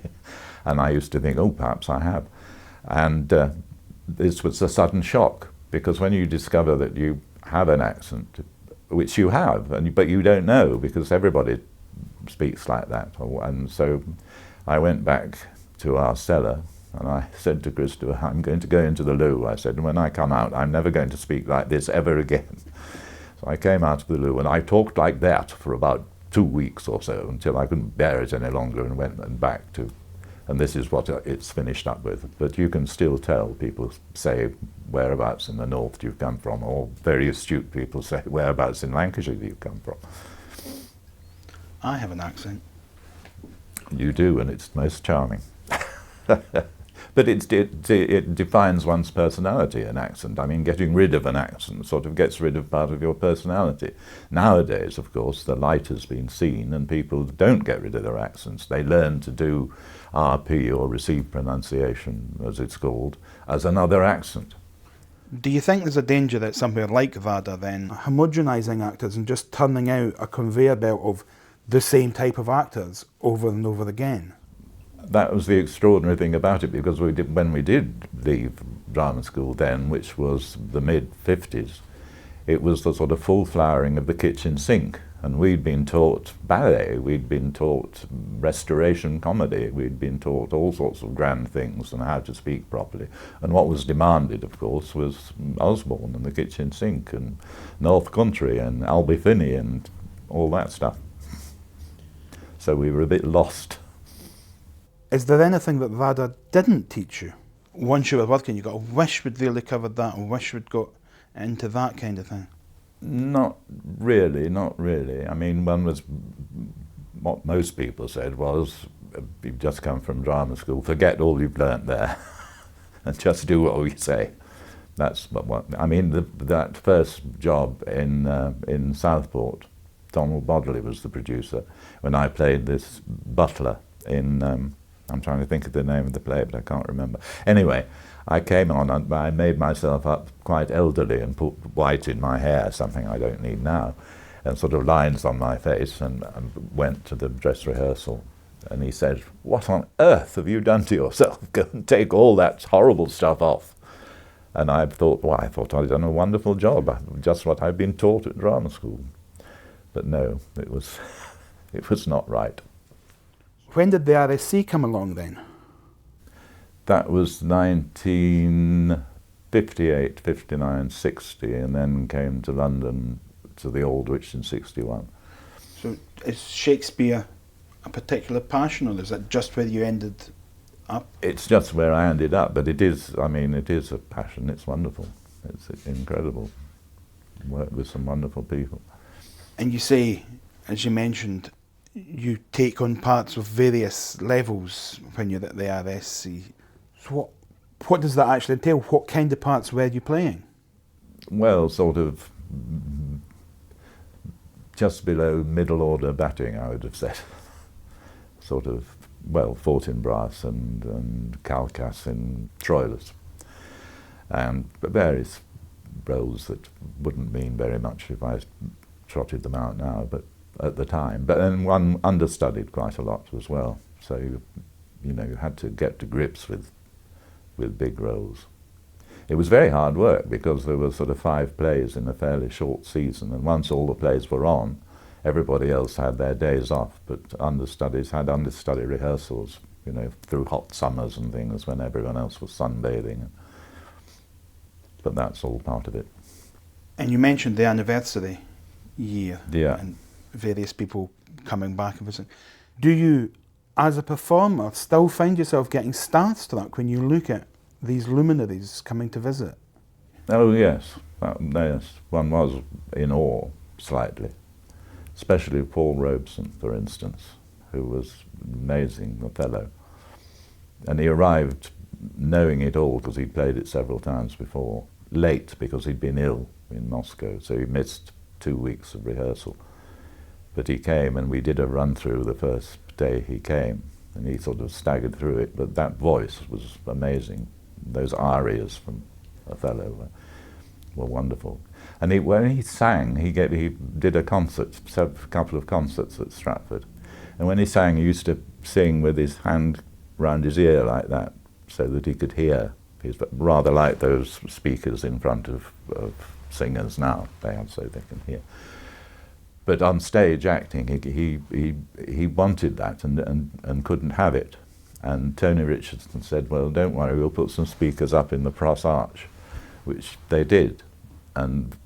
And I used to think, oh, perhaps I have. And this was a sudden shock, because when you discover that you have an accent, which you have, but you don't know, because everybody speaks like that. And so I went back to our cellar, and I said to Christopher, "I'm going to go into the loo," I said, "and when I come out, I'm never going to speak like this ever again." So I came out of the loo, and I talked like that for about 2 weeks or so, until I couldn't bear it any longer and went back to, and this is what it's finished up with. But you can still tell. People say whereabouts in the north do you come from, or very astute people say whereabouts in Lancashire do you come from. I have an accent. You do, and it's most charming. But it defines one's personality, an accent. I mean, getting rid of an accent sort of gets rid of part of your personality. Nowadays, of course, the light has been seen and people don't get rid of their accents. They learn to do RP, or received pronunciation, as it's called, as another accent. Do you think there's a danger that somewhere like VADA then, homogenising actors and just turning out a conveyor belt of the same type of actors over and over again? That was the extraordinary thing about it, because when we did leave drama school then, which was the mid-50s, it was the sort of full flowering of the kitchen sink. And we'd been taught ballet, we'd been taught restoration comedy, we'd been taught all sorts of grand things and how to speak properly. And what was demanded, of course, was Osborne and the kitchen sink and North Country and Albie Finney and all that stuff. So we were a bit lost. Is there anything that VADA didn't teach you? Once you were working, you got, I wish we'd really covered that, I wish we'd got into that kind of thing. Not really, not really. I mean, what most people said was, you've just come from drama school, forget all you've learnt there and just do what we say. That's what I mean, that first job in Southport, Donald Bodley was the producer, when I played this butler in, I'm trying to think of the name of the play, but I can't remember. Anyway, I came on and I made myself up quite elderly and put white in my hair, something I don't need now, and sort of lines on my face, and went to the dress rehearsal. And he said, "What on earth have you done to yourself? Go and take all that horrible stuff off." And I thought, well, I thought I'd done a wonderful job, just what I'd been taught at drama school. But no, it was not right. When did the RSC come along then? That was 1958, 59, 60, and then came to London to the Aldwych in 61. So is Shakespeare a particular passion, or is that just where you ended up? It's just where I ended up, but it is, I mean, it is a passion. It's wonderful. It's incredible. Worked with some wonderful people. And you say, as you mentioned, you take on parts of various levels when you're at the RSC. So what does that actually entail? What kind of parts were you playing? Well, sort of just below middle order batting, I would have said. Sort of, well, Fortinbras and Calcas in Troilus. And various roles that wouldn't mean very much if I trotted them out now, but at the time. But then one understudied quite a lot as well. So, you know, you had to get to grips with big roles. It was very hard work because there were sort of 5 plays in a fairly short season, and once all the plays were on, everybody else had their days off, but understudies had understudy rehearsals, you know, through hot summers and things when everyone else was sunbathing. But that's all part of it. And you mentioned the anniversary year, yeah, and various people coming back and visiting. Do you, as a performer, still find yourself getting starstruck when you look at these luminaries coming to visit? Oh yes, yes. One was in awe slightly, especially Paul Robeson, for instance, who was amazing, Othello. And he arrived knowing it all because he'd played it several times before, late because he'd been ill in Moscow, so he missed 2 weeks of rehearsal. But he came and we did a run through the first day he came, and he sort of staggered through it, but that voice was amazing. Those arias from Othello were wonderful. And when he sang, he did a couple of concerts at Stratford. And when he sang, he used to sing with his hand round his ear like that, so that he could hear. He's rather like those speakers in front of singers now. They have so they can hear. But on stage acting, he wanted that and couldn't have it. And Tony Richardson said, "Well, don't worry, we'll put some speakers up in the Pross Arch," which they did. And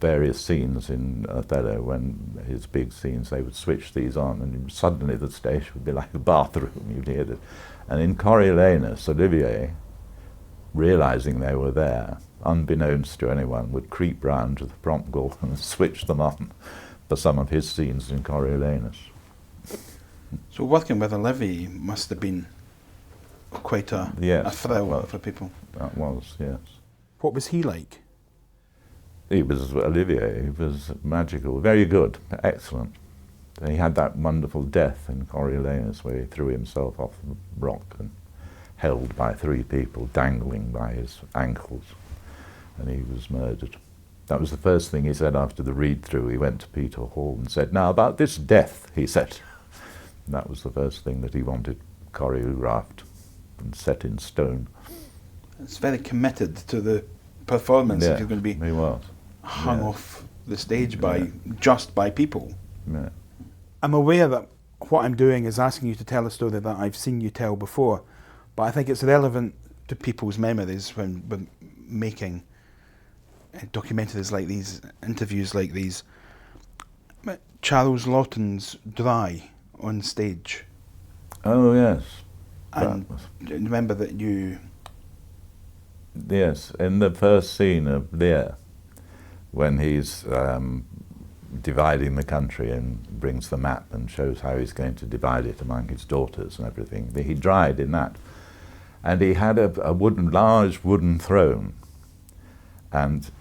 various scenes in Othello, when his big scenes, they would switch these on, and suddenly the stage would be like a bathroom, you'd hear it. And in Coriolanus, Olivier, realising they were there, unbeknownst to anyone, would creep round to the Promptgall and switch them on for some of his scenes in Coriolanus. So working with Olivier must have been quite a Yes, thrill well, for people. that was, yes. What was he like? He was Olivier. He was magical, very good, excellent. He had that wonderful death in Coriolanus where he threw himself off the rock and held by 3 people, dangling by his ankles, and he was murdered. That was the first thing he said after the read-through. He went to Peter Hall and said, "Now about this death," he said. And that was the first thing that he wanted choreographed and set in stone. It's very committed to the performance if Yeah, you're going to be he was. hung Yeah. off the stage by Yeah. just by people. Yeah. I'm aware that what I'm doing is asking you to tell a story that I've seen you tell before, but I think it's relevant to people's memories when making documentaries like these, interviews like these. Charles Laughton's Dry on stage. Oh, yes. And remember that you... Yes, in the first scene of Lear, when he's dividing the country and brings the map and shows how he's going to divide it among his daughters and everything, he died in that. And he had a large wooden throne, and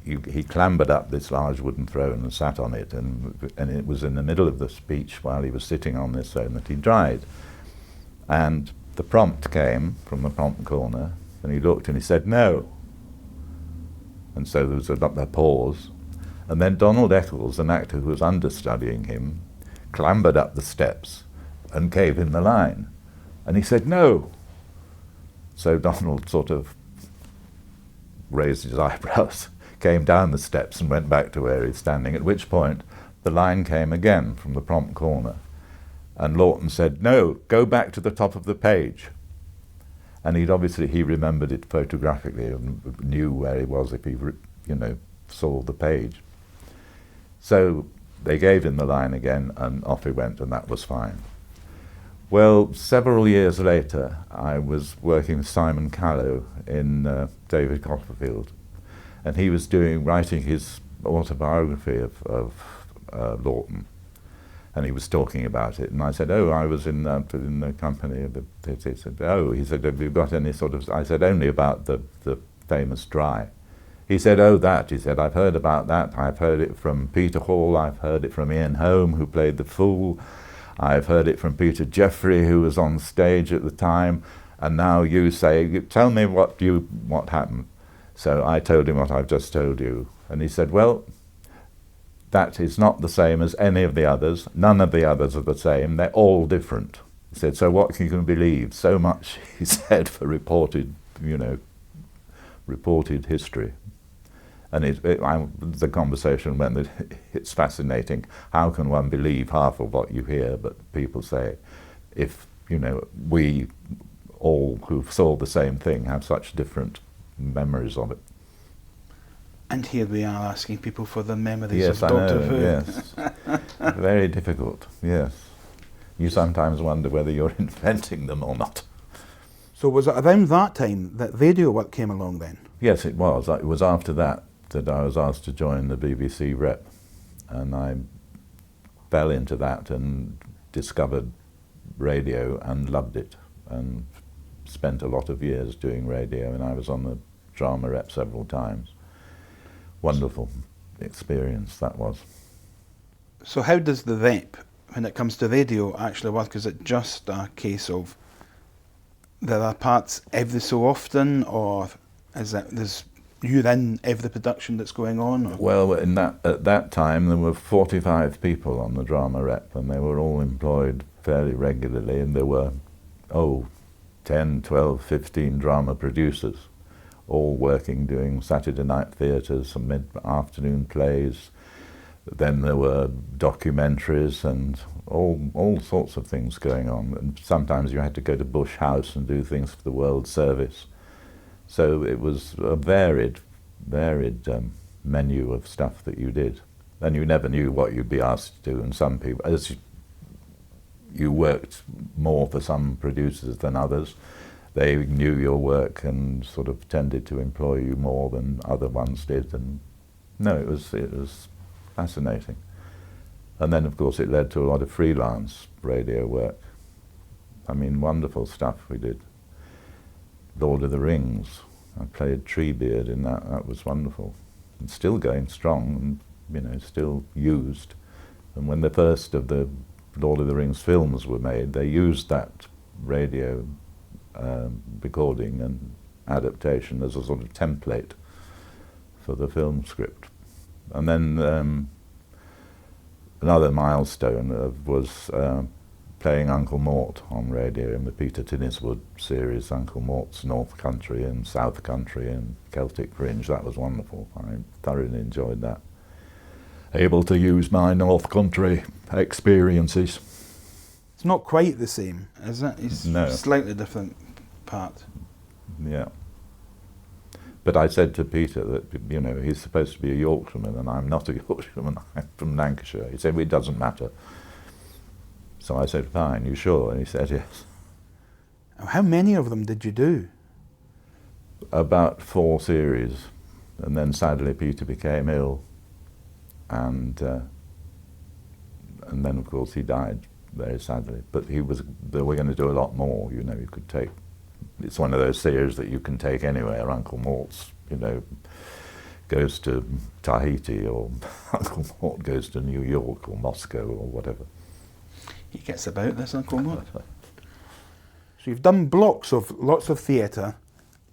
he clambered up this large wooden throne and sat on it, and it was in the middle of the speech while he was sitting on this throne that he died. And the prompt came from the prompt corner, and he looked and he said, "No." And so there was a pause, and then Donald Eccles, an actor who was understudying him, clambered up the steps and gave him the line. And he said, "No." So Donald sort of raised his eyebrows, came down the steps and went back to where he's standing, at which point the line came again from the prompt corner. And Laughton said, "No, go back to the top of the page." And he remembered it photographically and knew where he was if he, saw the page. So they gave him the line again, and off he went, and that was fine. Well, several years later, I was working with Simon Callow in David Copperfield, and he was writing his autobiography of Laughton, and he was talking about it, and I said, "Oh, I was in the company of the." He said, "Oh," he said, "Have you got any sort of?" I said, "Only about the famous Dry." He said, "Oh, that." He said, "I've heard about that. I've heard it from Peter Hall. I've heard it from Ian Holm, who played the fool. I've heard it from Peter Jeffrey, who was on stage at the time. And now you say, tell me what happened." So I told him what I've just told you, and he said, "Well, that is not the same as any of the others. None of the others are the same. They're all different." He said, "So what can you believe?" So much, he said, for reported history. And the conversation went that it's fascinating. How can one believe half of what you hear? But people say, if we all who saw the same thing have such different memories of it. And here we are asking people for the memories Yes, of Doctor Who. Yes. Very difficult, yes. You sometimes wonder whether you're inventing them or not. So was it around that time that radio work came along then? Yes, it was. It was after that I was asked to join the BBC rep, and I fell into that and discovered radio and loved it, and spent a lot of years doing radio, and I was on the drama rep several times. Wonderful experience that was. So how does the rep, when it comes to radio, actually work? Is it just a case of there are parts every so often, or is it you're in every production that's going on? Or? Well, at that time there were 45 people on the drama rep, and they were all employed fairly regularly, and there were 10, 12, 15 drama producers, all working, doing Saturday night theatres and mid-afternoon plays. Then there were documentaries and all sorts of things going on. And sometimes you had to go to Bush House and do things for the World Service. So it was a varied menu of stuff that you did. And you never knew what you'd be asked to do. And some people, as you worked more for some producers than others, they knew your work and sort of tended to employ you more than other ones did. And no, it was fascinating. And then, of course, it led to a lot of freelance radio work. I mean, wonderful stuff we did. Lord of the Rings. I played Treebeard in that. That was wonderful. And still going strong, and still used. And when the first of the Lord of the Rings films were made, they used that radio recording and adaptation as a sort of template for the film script. And then another milestone was playing Uncle Mort on radio in the Peter Tinniswood series, Uncle Mort's North Country and South Country and Celtic Fringe. That was wonderful. I thoroughly enjoyed that. Able to use my North Country experiences. It's not quite the same, is it? It's No. slightly different part. Yeah. But I said to Peter that, he's supposed to be a Yorkshireman, and I'm not a Yorkshireman, I'm from Lancashire. He said, well, it doesn't matter. So I said, fine, you sure? And he said, yes. How many of them did you do? About 4 series, and then sadly Peter became ill, and then of course he died very sadly. But they were going to do a lot more. You could take. It's one of those series that you can take anywhere. Uncle Mort's, goes to Tahiti, or Uncle Mort goes to New York or Moscow or whatever. He gets about this, Uncle Mort. So you've done blocks of lots of theatre,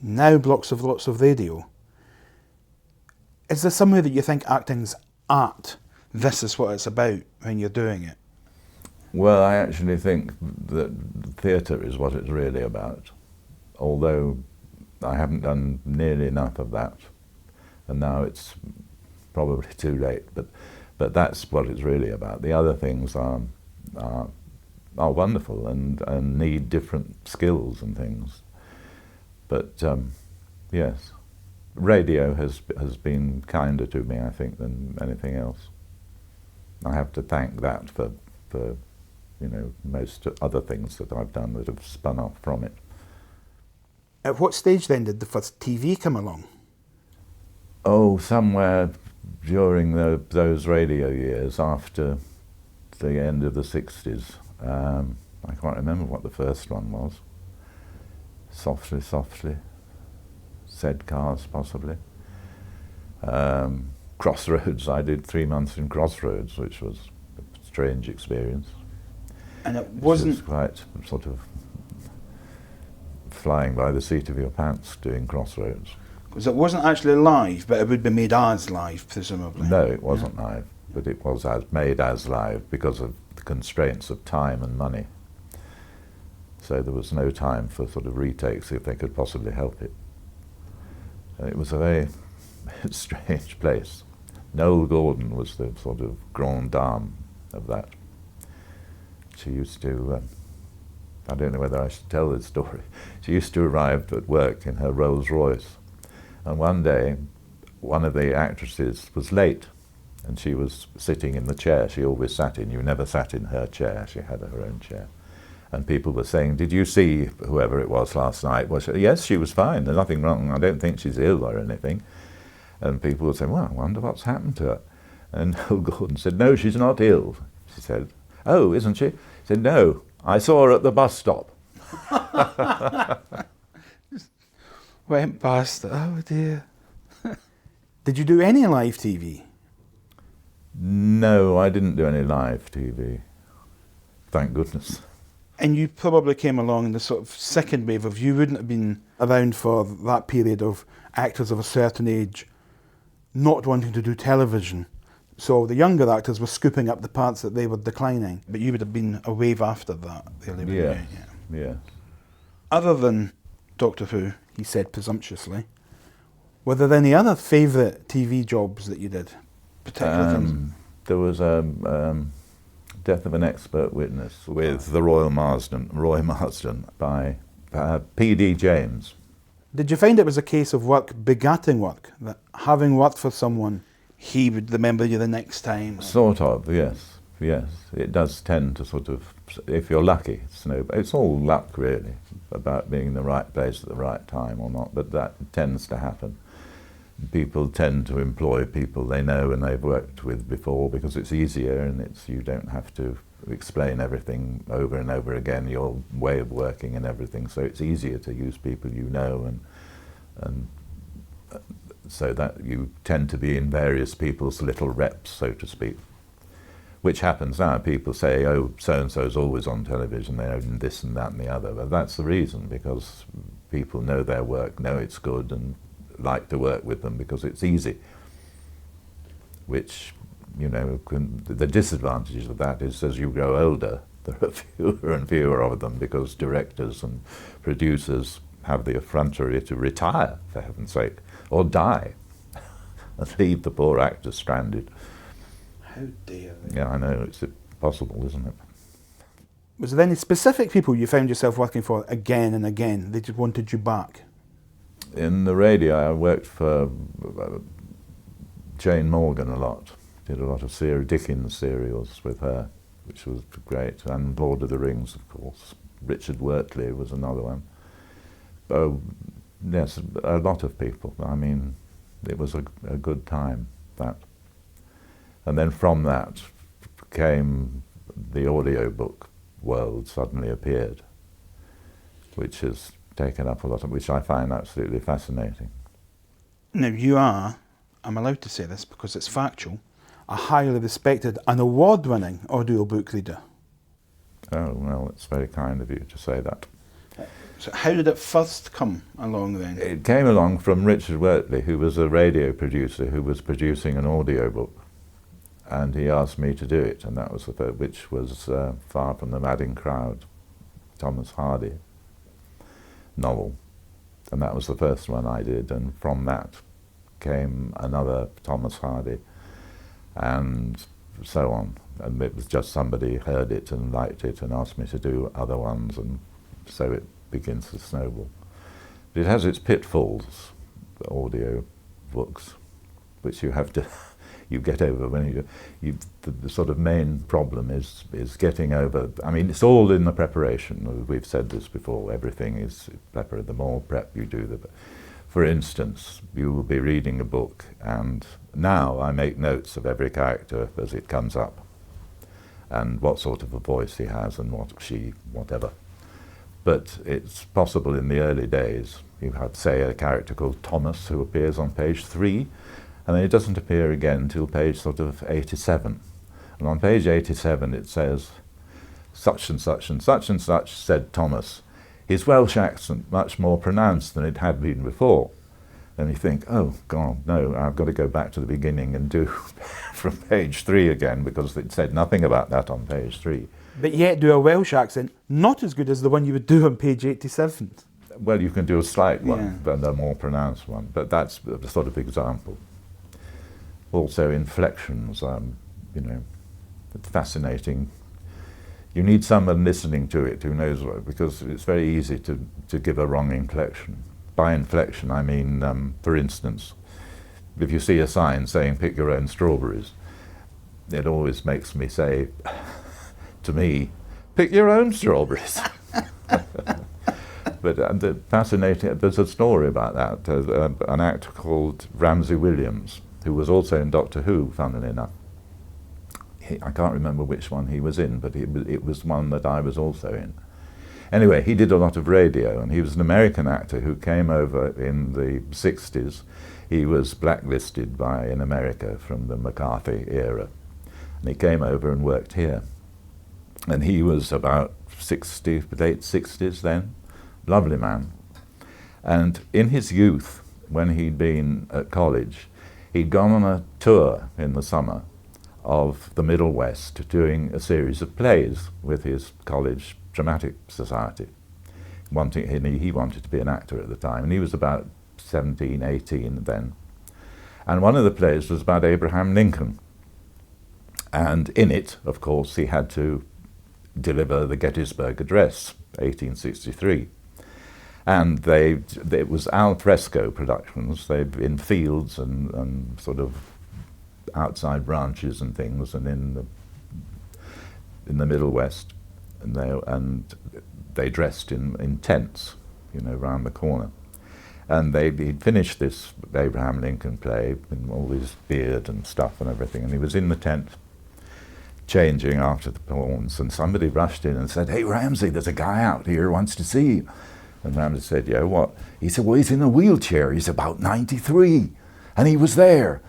now blocks of lots of radio. Is there somewhere that you think acting's art? This is what it's about when you're doing it? Well, I actually think that theatre is what it's really about, although I haven't done nearly enough of that, and now it's probably too late, but that's what it's really about. The other things are wonderful and need different skills and things. But yes, radio has been kinder to me, I think, than anything else. I have to thank that for most other things that I've done that have spun off from it. At what stage then did the first TV come along? Oh, somewhere during those radio years after the end of the 60s. I can't remember what the first one was. Softly, Softly. Said Cars, possibly. Crossroads, I did 3 months in Crossroads, which was a strange experience. And it wasn't... It was quite sort of flying by the seat of your pants doing Crossroads. Because it wasn't actually live, but it would be made as live, presumably. No, it wasn't live, but it was made as live because of the constraints of time and money. So there was no time for sort of retakes if they could possibly help it. It was a very strange place. Noel Gordon was the sort of grande dame of that. She used to, I don't know whether I should tell this story, she used to arrive at work in her Rolls Royce, and one day one of the actresses was late, and she was sitting in the chair she always sat in. You never sat in her chair, she had her own chair. And people were saying, did you see whoever it was last night? Well, yes, she was fine, there's nothing wrong, I don't think she's ill or anything. And people would say, well, I wonder what's happened to her. And Noel Gordon said, no, she's not ill. She said, oh, isn't she? He said, no, I saw her at the bus stop. Went past it. Oh dear. Did you do any live TV? No, I didn't do any live TV. Thank goodness. And you probably came along in the sort of second wave of, you wouldn't have been around for that period of actors of a certain age not wanting to do television. So the younger actors were scooping up the parts that they were declining. But you would have been a wave after that. Really, Yeah. Yeah. Other than Doctor Who, he said presumptuously, were there any other favourite TV jobs that you did? Particular things? There was Death of an Expert Witness with the Roy Marsden by P.D. James. Did you find it was a case of work begatting work? That having worked for someone, he would remember you the next time? Sort of, yes. Yes, it does tend to sort of, if you're lucky, it's all luck really, about being in the right place at the right time or not, but that tends to happen. People tend to employ people they know and they've worked with before because it's easier and you don't have to explain everything over and over again, your way of working and everything, so it's easier to use people you know, and so that you tend to be in various people's little reps, so to speak. Which happens now. People say, oh, so-and-so's always on television, they own this and that and the other. But that's the reason, because people know their work, know it's good, and like to work with them because it's easy. Which, you know, the disadvantage of that is as you grow older, there are fewer and fewer of them, because directors and producers have the effrontery to retire, for heaven's sake, or die, and leave the poor actor stranded. How dare they? Yeah, I know, it's impossible, isn't it? Was there any specific people you found yourself working for again and again? They just wanted you back? In the radio, I worked for Jane Morgan a lot. Did a lot of Dickens serials with her, which was great. And Lord of the Rings, of course. Richard Wortley was another one. Oh, yes, a lot of people. I mean, it was a good time, that. And then from that came the audiobook world suddenly appeared, which has taken up a lot of, which I find absolutely fascinating. Now you are, I'm allowed to say this because it's factual, a highly respected and award-winning audiobook reader. Oh, well, it's very kind of you to say that. So how did it first come along then? It came along from Richard Wortley, who was a radio producer who was producing an audiobook. And he asked me to do it, and that was the first, which was Far from the Madding Crowd, Thomas Hardy novel. And that was the first one I did, and from that came another Thomas Hardy, and so on. And it was just somebody heard it and liked it and asked me to do other ones, and so it begins to snowball. But it has its pitfalls, the audio books, which you have to you get over when the sort of main problem is getting over. I mean, it's all in the preparation. We've said this before. Everything is prepared. The more prep you do, for instance, you will be reading a book, and now I make notes of every character as it comes up, and what sort of a voice he has, and whatever. But it's possible in the early days. You have, say, a character called Thomas who appears on page 3. And then it doesn't appear again until page sort of 87. And on page 87 it says, such and such and such and such, said Thomas. His Welsh accent much more pronounced than it had been before. And you think, oh God, no, I've got to go back to the beginning and do from page 3 again, because it said nothing about that on page 3. But yet do a Welsh accent, not as good as the one you would do on page 87. Well, you can do a slight one, but a more pronounced one. But that's the sort of example. Also inflections, you know, it's fascinating. You need someone listening to it who knows what, because it's very easy to give a wrong inflection. By inflection, I mean, for instance, if you see a sign saying pick your own strawberries, it always makes me say, to me, pick your own strawberries. But fascinating, there's a story about that. An actor called Ramsay Williams, who was also in Doctor Who, funnily enough. I can't remember which one he was in, but it was one that I was also in. Anyway, he did a lot of radio, and he was an American actor who came over in the 60s. He was blacklisted in America from the McCarthy era. And he came over and worked here. And he was about 60, late 60s then. Lovely man. And in his youth, when he'd been at college, he'd gone on a tour in the summer of the Middle West doing a series of plays with his college dramatic society. He wanted to be an actor at the time, and he was about 17, 18 then. And one of the plays was about Abraham Lincoln. And in it, of course, he had to deliver the Gettysburg Address, 1863. And it was al fresco productions. They've in fields and sort of outside branches and things, and in the Middle West, and they dressed in tents, you know, round the corner. And he'd finished this Abraham Lincoln play, and all his beard and stuff and everything, and he was in the tent changing after the performance, and somebody rushed in and said, "Hey, Ramsay, there's a guy out here who wants to see you." And Ramsay said, "Yeah, what?" He said, "Well, he's in a wheelchair. He's about 93, and he was there."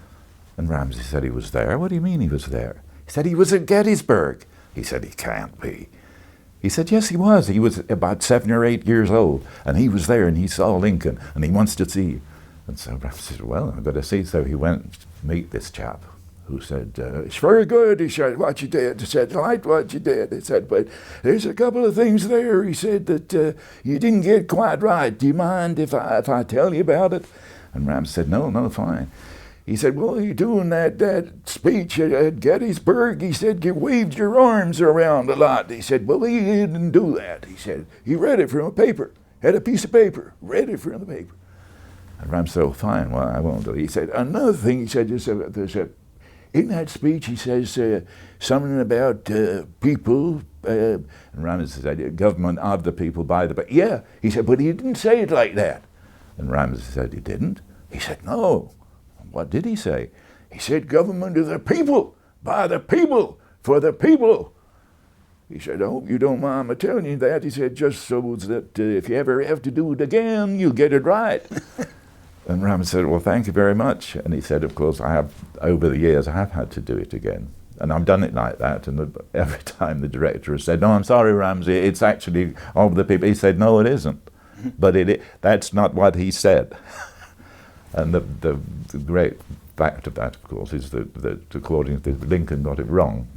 And Ramsay said, "He was there? What do you mean he was there?" He said, "He was at Gettysburg." He said, "He can't be." He said, "Yes, he was. He was about 7 or 8 years old, and he was there, and he saw Lincoln, and he wants to see you." And so Ramsay said, "Well, I've got to see." So he went to meet this chap, who said, "It's very good," he said, "what you did." He said, "I liked what you did." He said, "But there's a couple of things there," he said, "that you didn't get quite right. Do you mind if I tell you about it?" And Ramsay said, No, fine." He said, "Well, you're doing that speech at Gettysburg," he said, "you waved your arms around a lot." He said, "Well, he didn't do that." He said, "He read it from a paper, had a piece of paper, read it from the paper." And Ramsay said, "Oh, fine, well, I won't do it." He said, "Another thing," he said, "in that speech," he says, "something about people," and Ramsay said, "government of the people, by the people." "Yeah," he said, "but he didn't say it like that." And Ramsay said, "He didn't?" He said, "No." "What did he say?" He said, "Government of the people, by the people, for the people." He said, "I hope you don't mind me telling you that." He said, "just so that if you ever have to do it again, you'll get it right." And Ramsay said, "Well, thank you very much." And he said, "Of course, over the years, I have had to do it again. And I've done it like that. And every time the director has said, 'No, I'm sorry, Ramsay, it's actually of the people,' he said, 'No, it isn't.' But that's not what he said." And the great fact of that, of course, is that according to Lincoln got it wrong.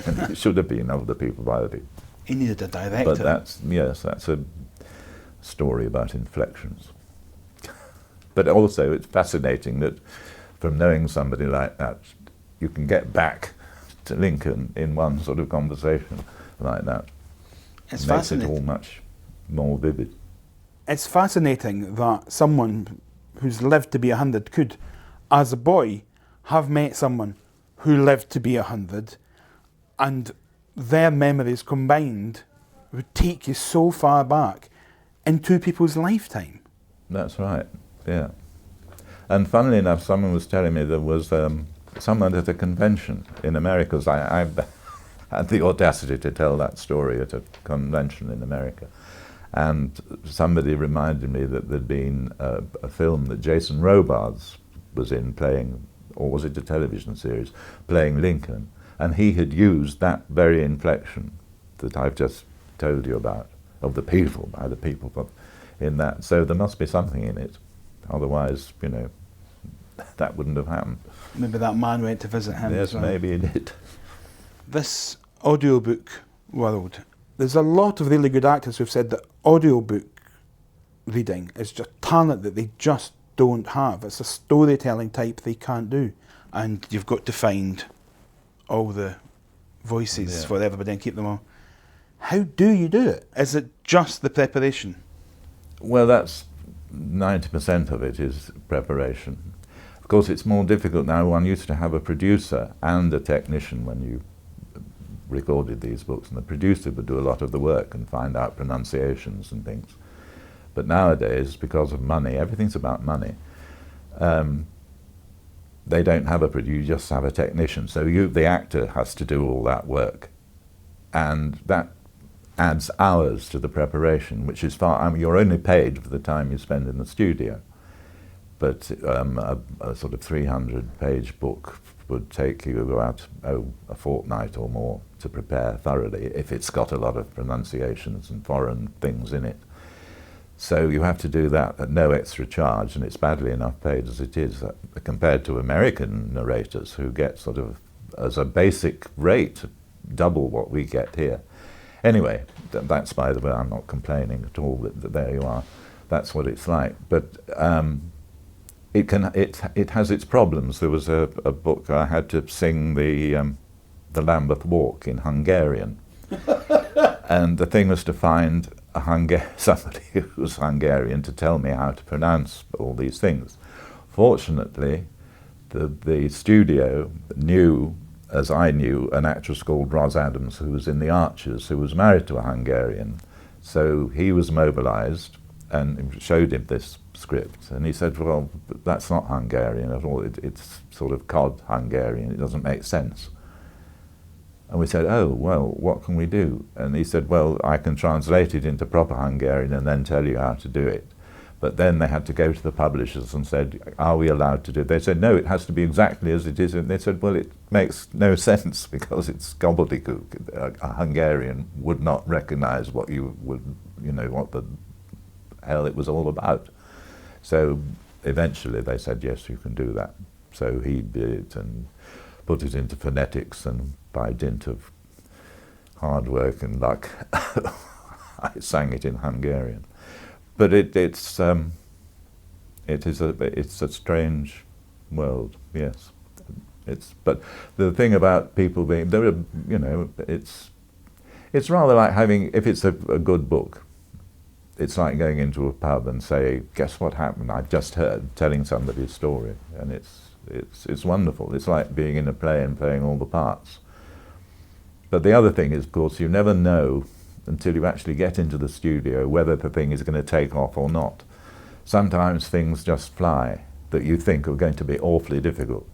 And it should have been of the people, by the people. He needed a director. But that's a story about inflections. But also it's fascinating that from knowing somebody like that, you can get back to Lincoln in one sort of conversation like that. It's makes it fascinating. all much more vivid. It's fascinating that someone who's lived to be 100 could, as a boy, have met someone who lived to be 100, and their memories combined would take you so far back in two people's lifetime. That's right, yeah. And funnily enough, someone was telling me there was someone at a convention in America, 'cause I had the audacity to tell that story at a convention in America. And somebody reminded me that there'd been a film that Jason Robards was in playing, or was it a television series, playing Lincoln, and he had used that very inflection that I've just told you about, of the people, by the people, but in that. So there must be something in it. Otherwise, that wouldn't have happened. Maybe that man went to visit him. Yes, as well. maybe it did. This audiobook world, there's a lot of really good actors who've said that audiobook reading is just talent that they just don't have. It's a storytelling type they can't do. And you've got to find all the voices for everybody and keep them all. How do you do it? Is it just the preparation? Well, that's 90% of it is preparation. Of course, it's more difficult now. One used to have a producer and a technician when you recorded these books, and the producer would do a lot of the work and find out pronunciations and things. But nowadays, because of money, everything's about money. They don't have a producer, you just have a technician. So the actor has to do all that work. And that adds hours to the preparation, which is you're only paid for the time you spend in the studio. But a sort of 300-page book would take you about a fortnight or more to prepare thoroughly if it's got a lot of pronunciations and foreign things in it. So you have to do that at no extra charge, and it's badly enough paid as it is, compared to American narrators who get sort of, as a basic rate, double what we get here. Anyway, that's by the way, I'm not complaining at all, but there you are. That's what it's like. But it has its problems. There was a book I had to sing the Lambeth Walk in Hungarian, and the thing was to find somebody who was Hungarian to tell me how to pronounce all these things. Fortunately, the studio knew, as I knew, an actress called Ros Adams who was in The Archers, who was married to a Hungarian. So he was mobilized and showed him this script, and he said, "Well, that's not Hungarian at all. It's sort of cod Hungarian. It doesn't make sense." And we said, oh, well, what can we do? And he said, well, I can translate it into proper Hungarian and then tell you how to do it. But then they had to go to the publishers and said, are we allowed to do it? They said, no, it has to be exactly as it is. And they said, well, it makes no sense because it's gobbledygook. A Hungarian would not recognize what you would, you know, what the hell it was all about. So eventually they said, yes, you can do that. So he did it and put it into phonetics, and by dint of hard work and luck, I sang it in Hungarian. But it's a strange world, yes. But the thing about people being, there are, you know, it's rather like having, if it's a good book, it's like going into a pub and say, guess what happened? I've just heard, telling somebody a story, and it's wonderful. It's like being in a play and playing all the parts. But the other thing is, of course, you never know until you actually get into the studio whether the thing is going to take off or not. Sometimes things just fly that you think are going to be awfully difficult,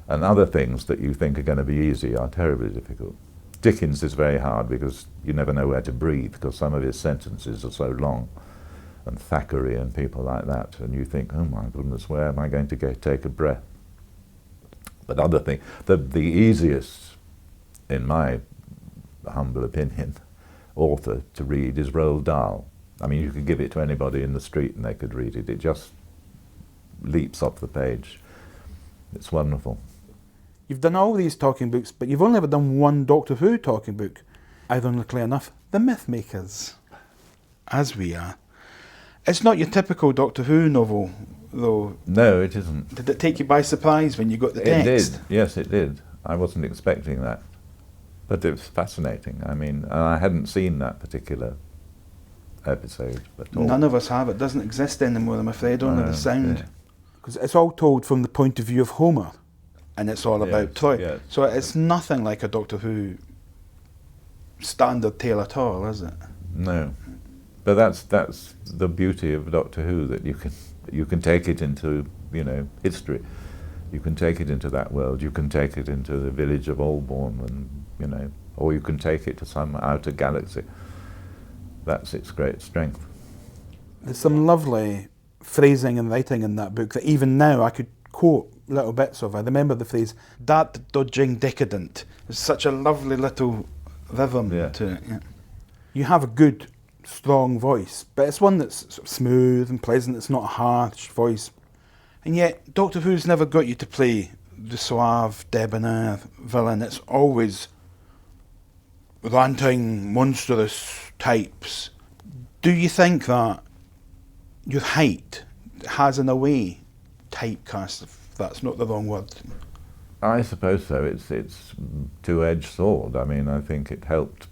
and other things that you think are going to be easy are terribly difficult. Dickens is very hard because you never know where to breathe because some of his sentences are so long, and Thackeray and people like that, and you think, oh my goodness, where am I going to take a breath? But other things, the easiest, in my humble opinion, author to read is Roald Dahl. I mean, you could give it to anybody in the street and they could read it. It just leaps off the page. It's wonderful. You've done all these talking books, but you've only ever done one Doctor Who talking book. Ironically enough, The Mythmakers. As we are. It's not your typical Doctor Who novel, though. No, it isn't. Did it take you by surprise when you got the text? It did, yes, it did. I wasn't expecting that. But it was fascinating. I mean, and I hadn't seen that particular episode at all. None of us have. It doesn't exist anymore, I'm afraid, only the sound. Yeah. Because it's all told from the point of view of Homer, and it's all about Troy. Yes. So it's nothing like a Doctor Who standard tale at all, is it? No. But that's the beauty of Doctor Who, that you can take it into, you know, history. You can take it into that world. You can take it into the village of Holborn, and you know, or you can take it to some outer galaxy. That's its great strength. There's some lovely phrasing and writing in that book that even now I could quote little bits of. I remember the phrase, "that dodging decadent." There's such a lovely little rhythm to it. Yeah. You have a good, strong voice, but it's one that's sort of smooth and pleasant. It's not a harsh voice. And yet, Doctor Who's never got you to play the suave, debonair villain. It's always ranting, monstrous types. Do you think that your height has, in a way, typecast, if that's not the wrong word? I suppose so. It's two-edged sword. I mean, I think it helped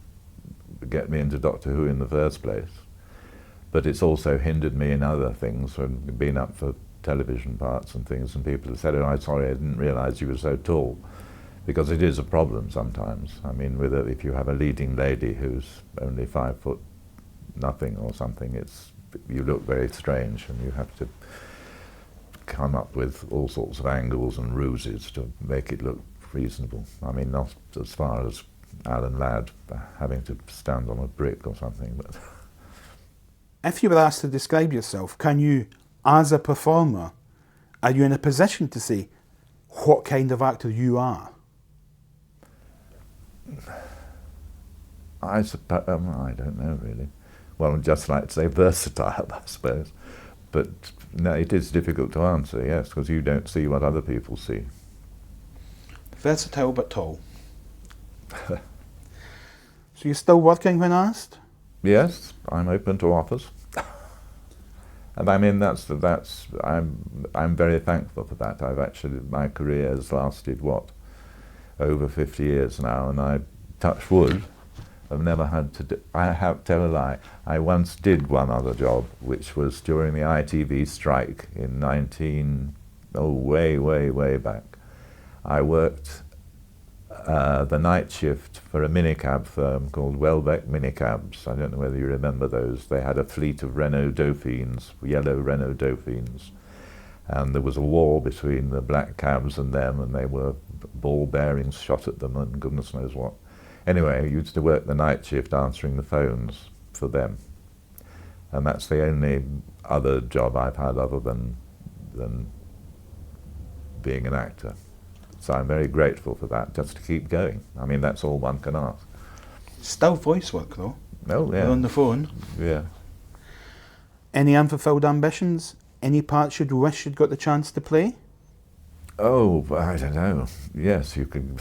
get me into Doctor Who in the first place, but it's also hindered me in other things, when being up for television parts and things, and people have said, oh, I'm sorry, I didn't realise you were so tall, because it is a problem sometimes. I mean, if you have a leading lady who's only 5 foot nothing or something, you look very strange, and you have to come up with all sorts of angles and ruses to make it look reasonable. I mean, not as far as Alan Ladd having to stand on a brick or something, but... If you were asked to describe yourself, can you, as a performer, are you in a position to say what kind of actor you are? I don't know, really. Well, I'd just like to say versatile, I suppose. But no, it is difficult to answer, yes, because you don't see what other people see. Versatile but tall. So you're still working when asked? Yes, I'm open to offers. And I mean, I'm very thankful for that. My career has lasted, over 50 years now, and I, touch wood, I've never had to tell a lie. I once did one other job, which was during the ITV strike in way back. I worked the night shift for a minicab firm called Welbeck Minicabs. I don't know whether you remember those. They had a fleet of Renault Dauphines, yellow Renault Dauphines. And there was a war between the black cabs and them, and they were ball bearings shot at them and goodness knows what. Anyway, I used to work the night shift answering the phones for them. And that's the only other job I've had other than being an actor. So I'm very grateful for that, just to keep going. I mean, that's all one can ask. Still voice work though. Oh, yeah. On the phone. Yeah. Any unfulfilled ambitions? Any parts you'd wish you'd got the chance to play? Oh, I don't know. Yes, you could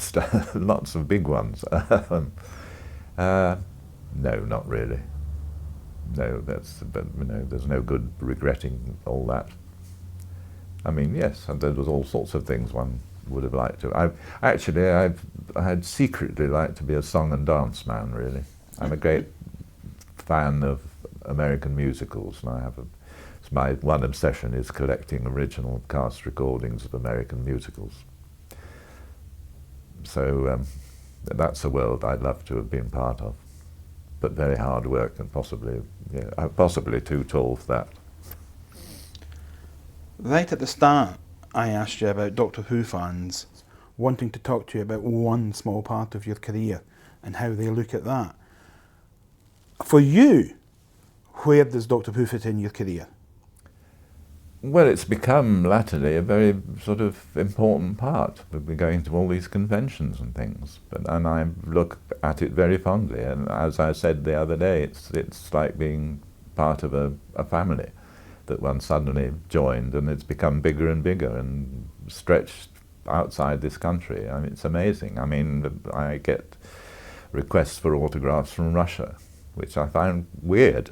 lots of big ones. No, not really. No, but you know, there's no good regretting all that. I mean, yes, and there was all sorts of things one would have liked to. I had secretly liked to be a song and dance man, really. I'm a great fan of American musicals, and my one obsession is collecting original cast recordings of American musicals. So that's a world I'd love to have been part of, but very hard work and possibly too tall for that. Right at the start, I asked you about Doctor Who fans wanting to talk to you about one small part of your career and how they look at that. For you, where does Doctor Who fit in your career? Well, it's become latterly a very sort of important part. We're going to all these conventions and things, and I look at it very fondly. And as I said the other day, it's like being part of a family that one suddenly joined, and it's become bigger and bigger and stretched outside this country. I mean, it's amazing. I mean, I get requests for autographs from Russia, which I find weird.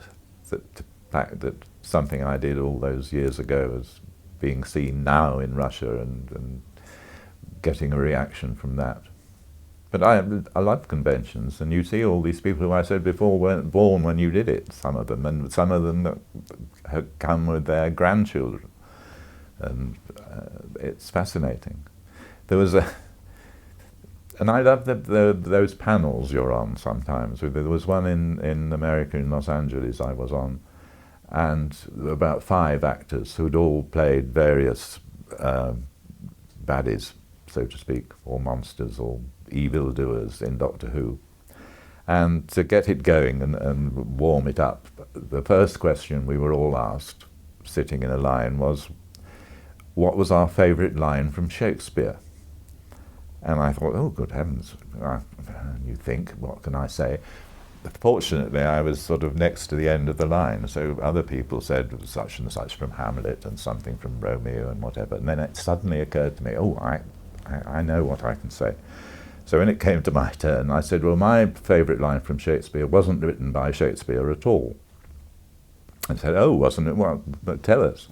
The fact that something I did all those years ago is being seen now in Russia and getting a reaction from that. But I love conventions, and you see all these people who I said before weren't born when you did it, some of them, and some of them have come with their grandchildren, and it's fascinating. There was and I love those panels you're on sometimes. There was one in America, in Los Angeles, I was on, and there were about 5 actors who'd all played various baddies, so to speak, or monsters, or evildoers in Doctor Who. And to get it going and warm it up, the first question we were all asked, sitting in a line, was, what was our favourite line from Shakespeare? And I thought, oh, good heavens, you think, what can I say? Fortunately, I was sort of next to the end of the line, so other people said such and such from Hamlet and something from Romeo and whatever, and then it suddenly occurred to me, oh, I know what I can say. So when it came to my turn, I said, well, my favourite line from Shakespeare wasn't written by Shakespeare at all. And said, oh, wasn't it? Well, but tell us.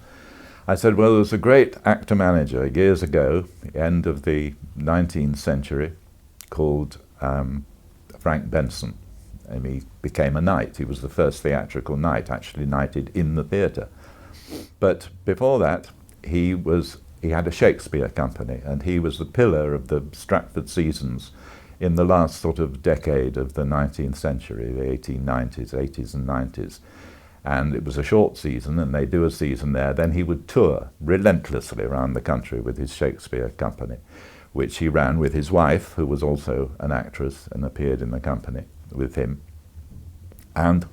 I said, well, there was a great actor-manager years ago, the end of the 19th century, called Frank Benson. And he became a knight. He was the first theatrical knight, actually knighted in the theatre. But before that, he had a Shakespeare company, and he was the pillar of the Stratford seasons in the last sort of decade of the 19th century, the 1890s, 80s and 90s. And it was a short season, and they'd do a season there. Then he would tour relentlessly around the country with his Shakespeare company, which he ran with his wife, who was also an actress and appeared in the company with him. And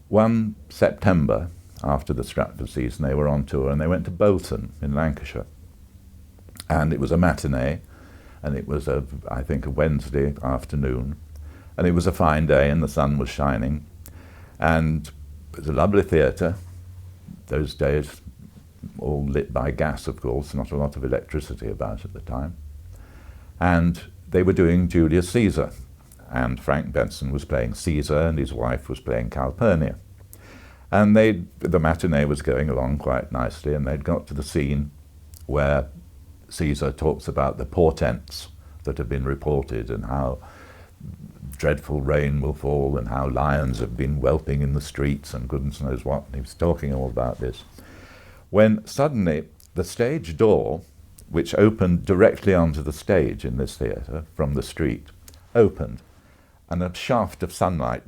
one September, after the Stratford season, they were on tour, and they went to Bolton in Lancashire. And it was a matinee, and it was, I think, a Wednesday afternoon. And it was a fine day, and the sun was shining. And it was a lovely theatre. Those days, all lit by gas, of course, not a lot of electricity about at the time. And they were doing Julius Caesar. And Frank Benson was playing Caesar, and his wife was playing Calpurnia. And the matinee was going along quite nicely, and they'd got to the scene where Caesar talks about the portents that have been reported, and how dreadful rain will fall, and how lions have been whelping in the streets, and goodness knows what. And he was talking all about this, when suddenly the stage door, which opened directly onto the stage in this theatre from the street, opened, and a shaft of sunlight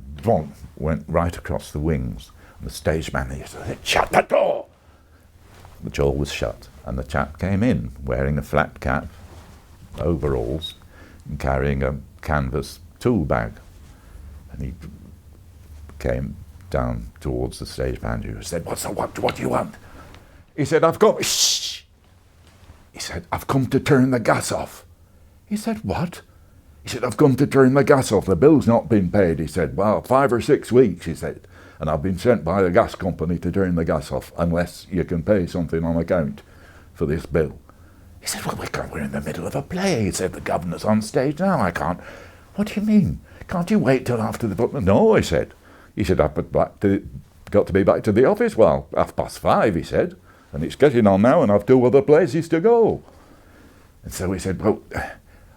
went right across the wings. And the stage manager said, shut the door! The door was shut, and the chap came in wearing a flat cap, overalls, and carrying a canvas tool bag. And he came down towards the stage manager who said, what do you want? He said, shh! He said, I've come to turn the gas off. He said, what? He said, I've come to turn the gas off. The bill's not been paid. He said, well, 5 or 6 weeks, he said. And I've been sent by the gas company to turn the gas off unless you can pay something on account for this bill. He said, well, we're in the middle of a play. He said, the governor's on stage now. I can't. What do you mean? Can't you wait till after the book? No, I said. He said, I've got to be back to the office. Well, 5:30, he said. And it's getting on now and I've 2 other places to go. And so he said, well,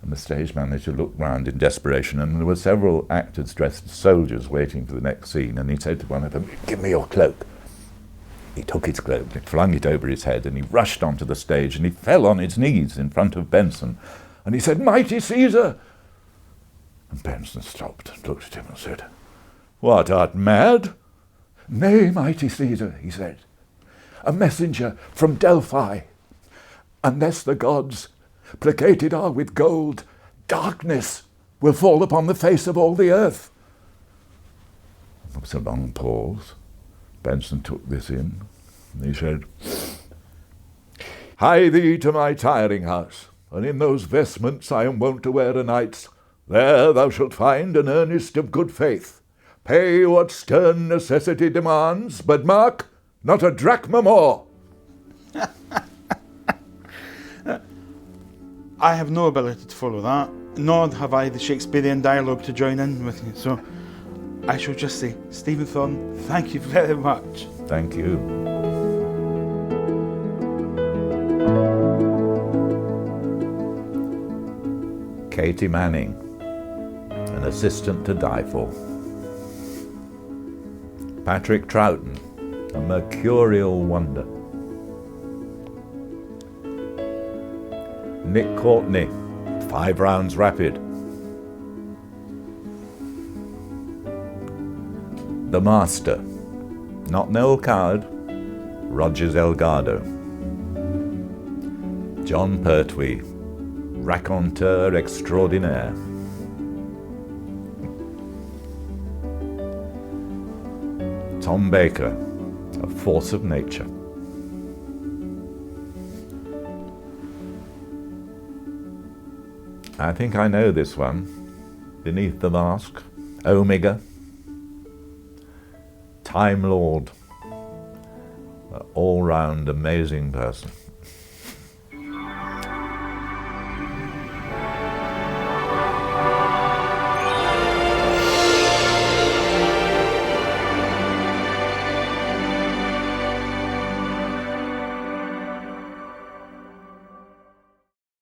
and the stage manager looked round in desperation and there were several actors dressed as soldiers waiting for the next scene, and he said to one of them, give me your cloak. He took his cloak, he flung it over his head and he rushed onto the stage and he fell on his knees in front of Benson and he said, mighty Caesar! And Benson stopped and looked at him and said, what, art mad? Nay, mighty Caesar, he said, a messenger from Delphi. Unless the gods placated are with gold, darkness will fall upon the face of all the earth. There was a long pause. Benson took this in, and he said, hie thee to my tiring house, and in those vestments I am wont to wear o' nights, there thou shalt find an earnest of good faith. Pay what stern necessity demands, but mark, not a drachma more. I have no ability to follow that, nor have I the Shakespearean dialogue to join in with you, so I shall just say, Stephen Thorne, thank you very much. Thank you. Katie Manning, an assistant to die for. Patrick Troughton, a mercurial wonder. Nick Courtney, 5 rounds rapid. The Master, not Noel Coward, Rogers Elgado. John Pertwee, raconteur extraordinaire. Tom Baker, a force of nature. I think I know this one. Beneath the Mask, Omega. Time Lord, an all-round amazing person.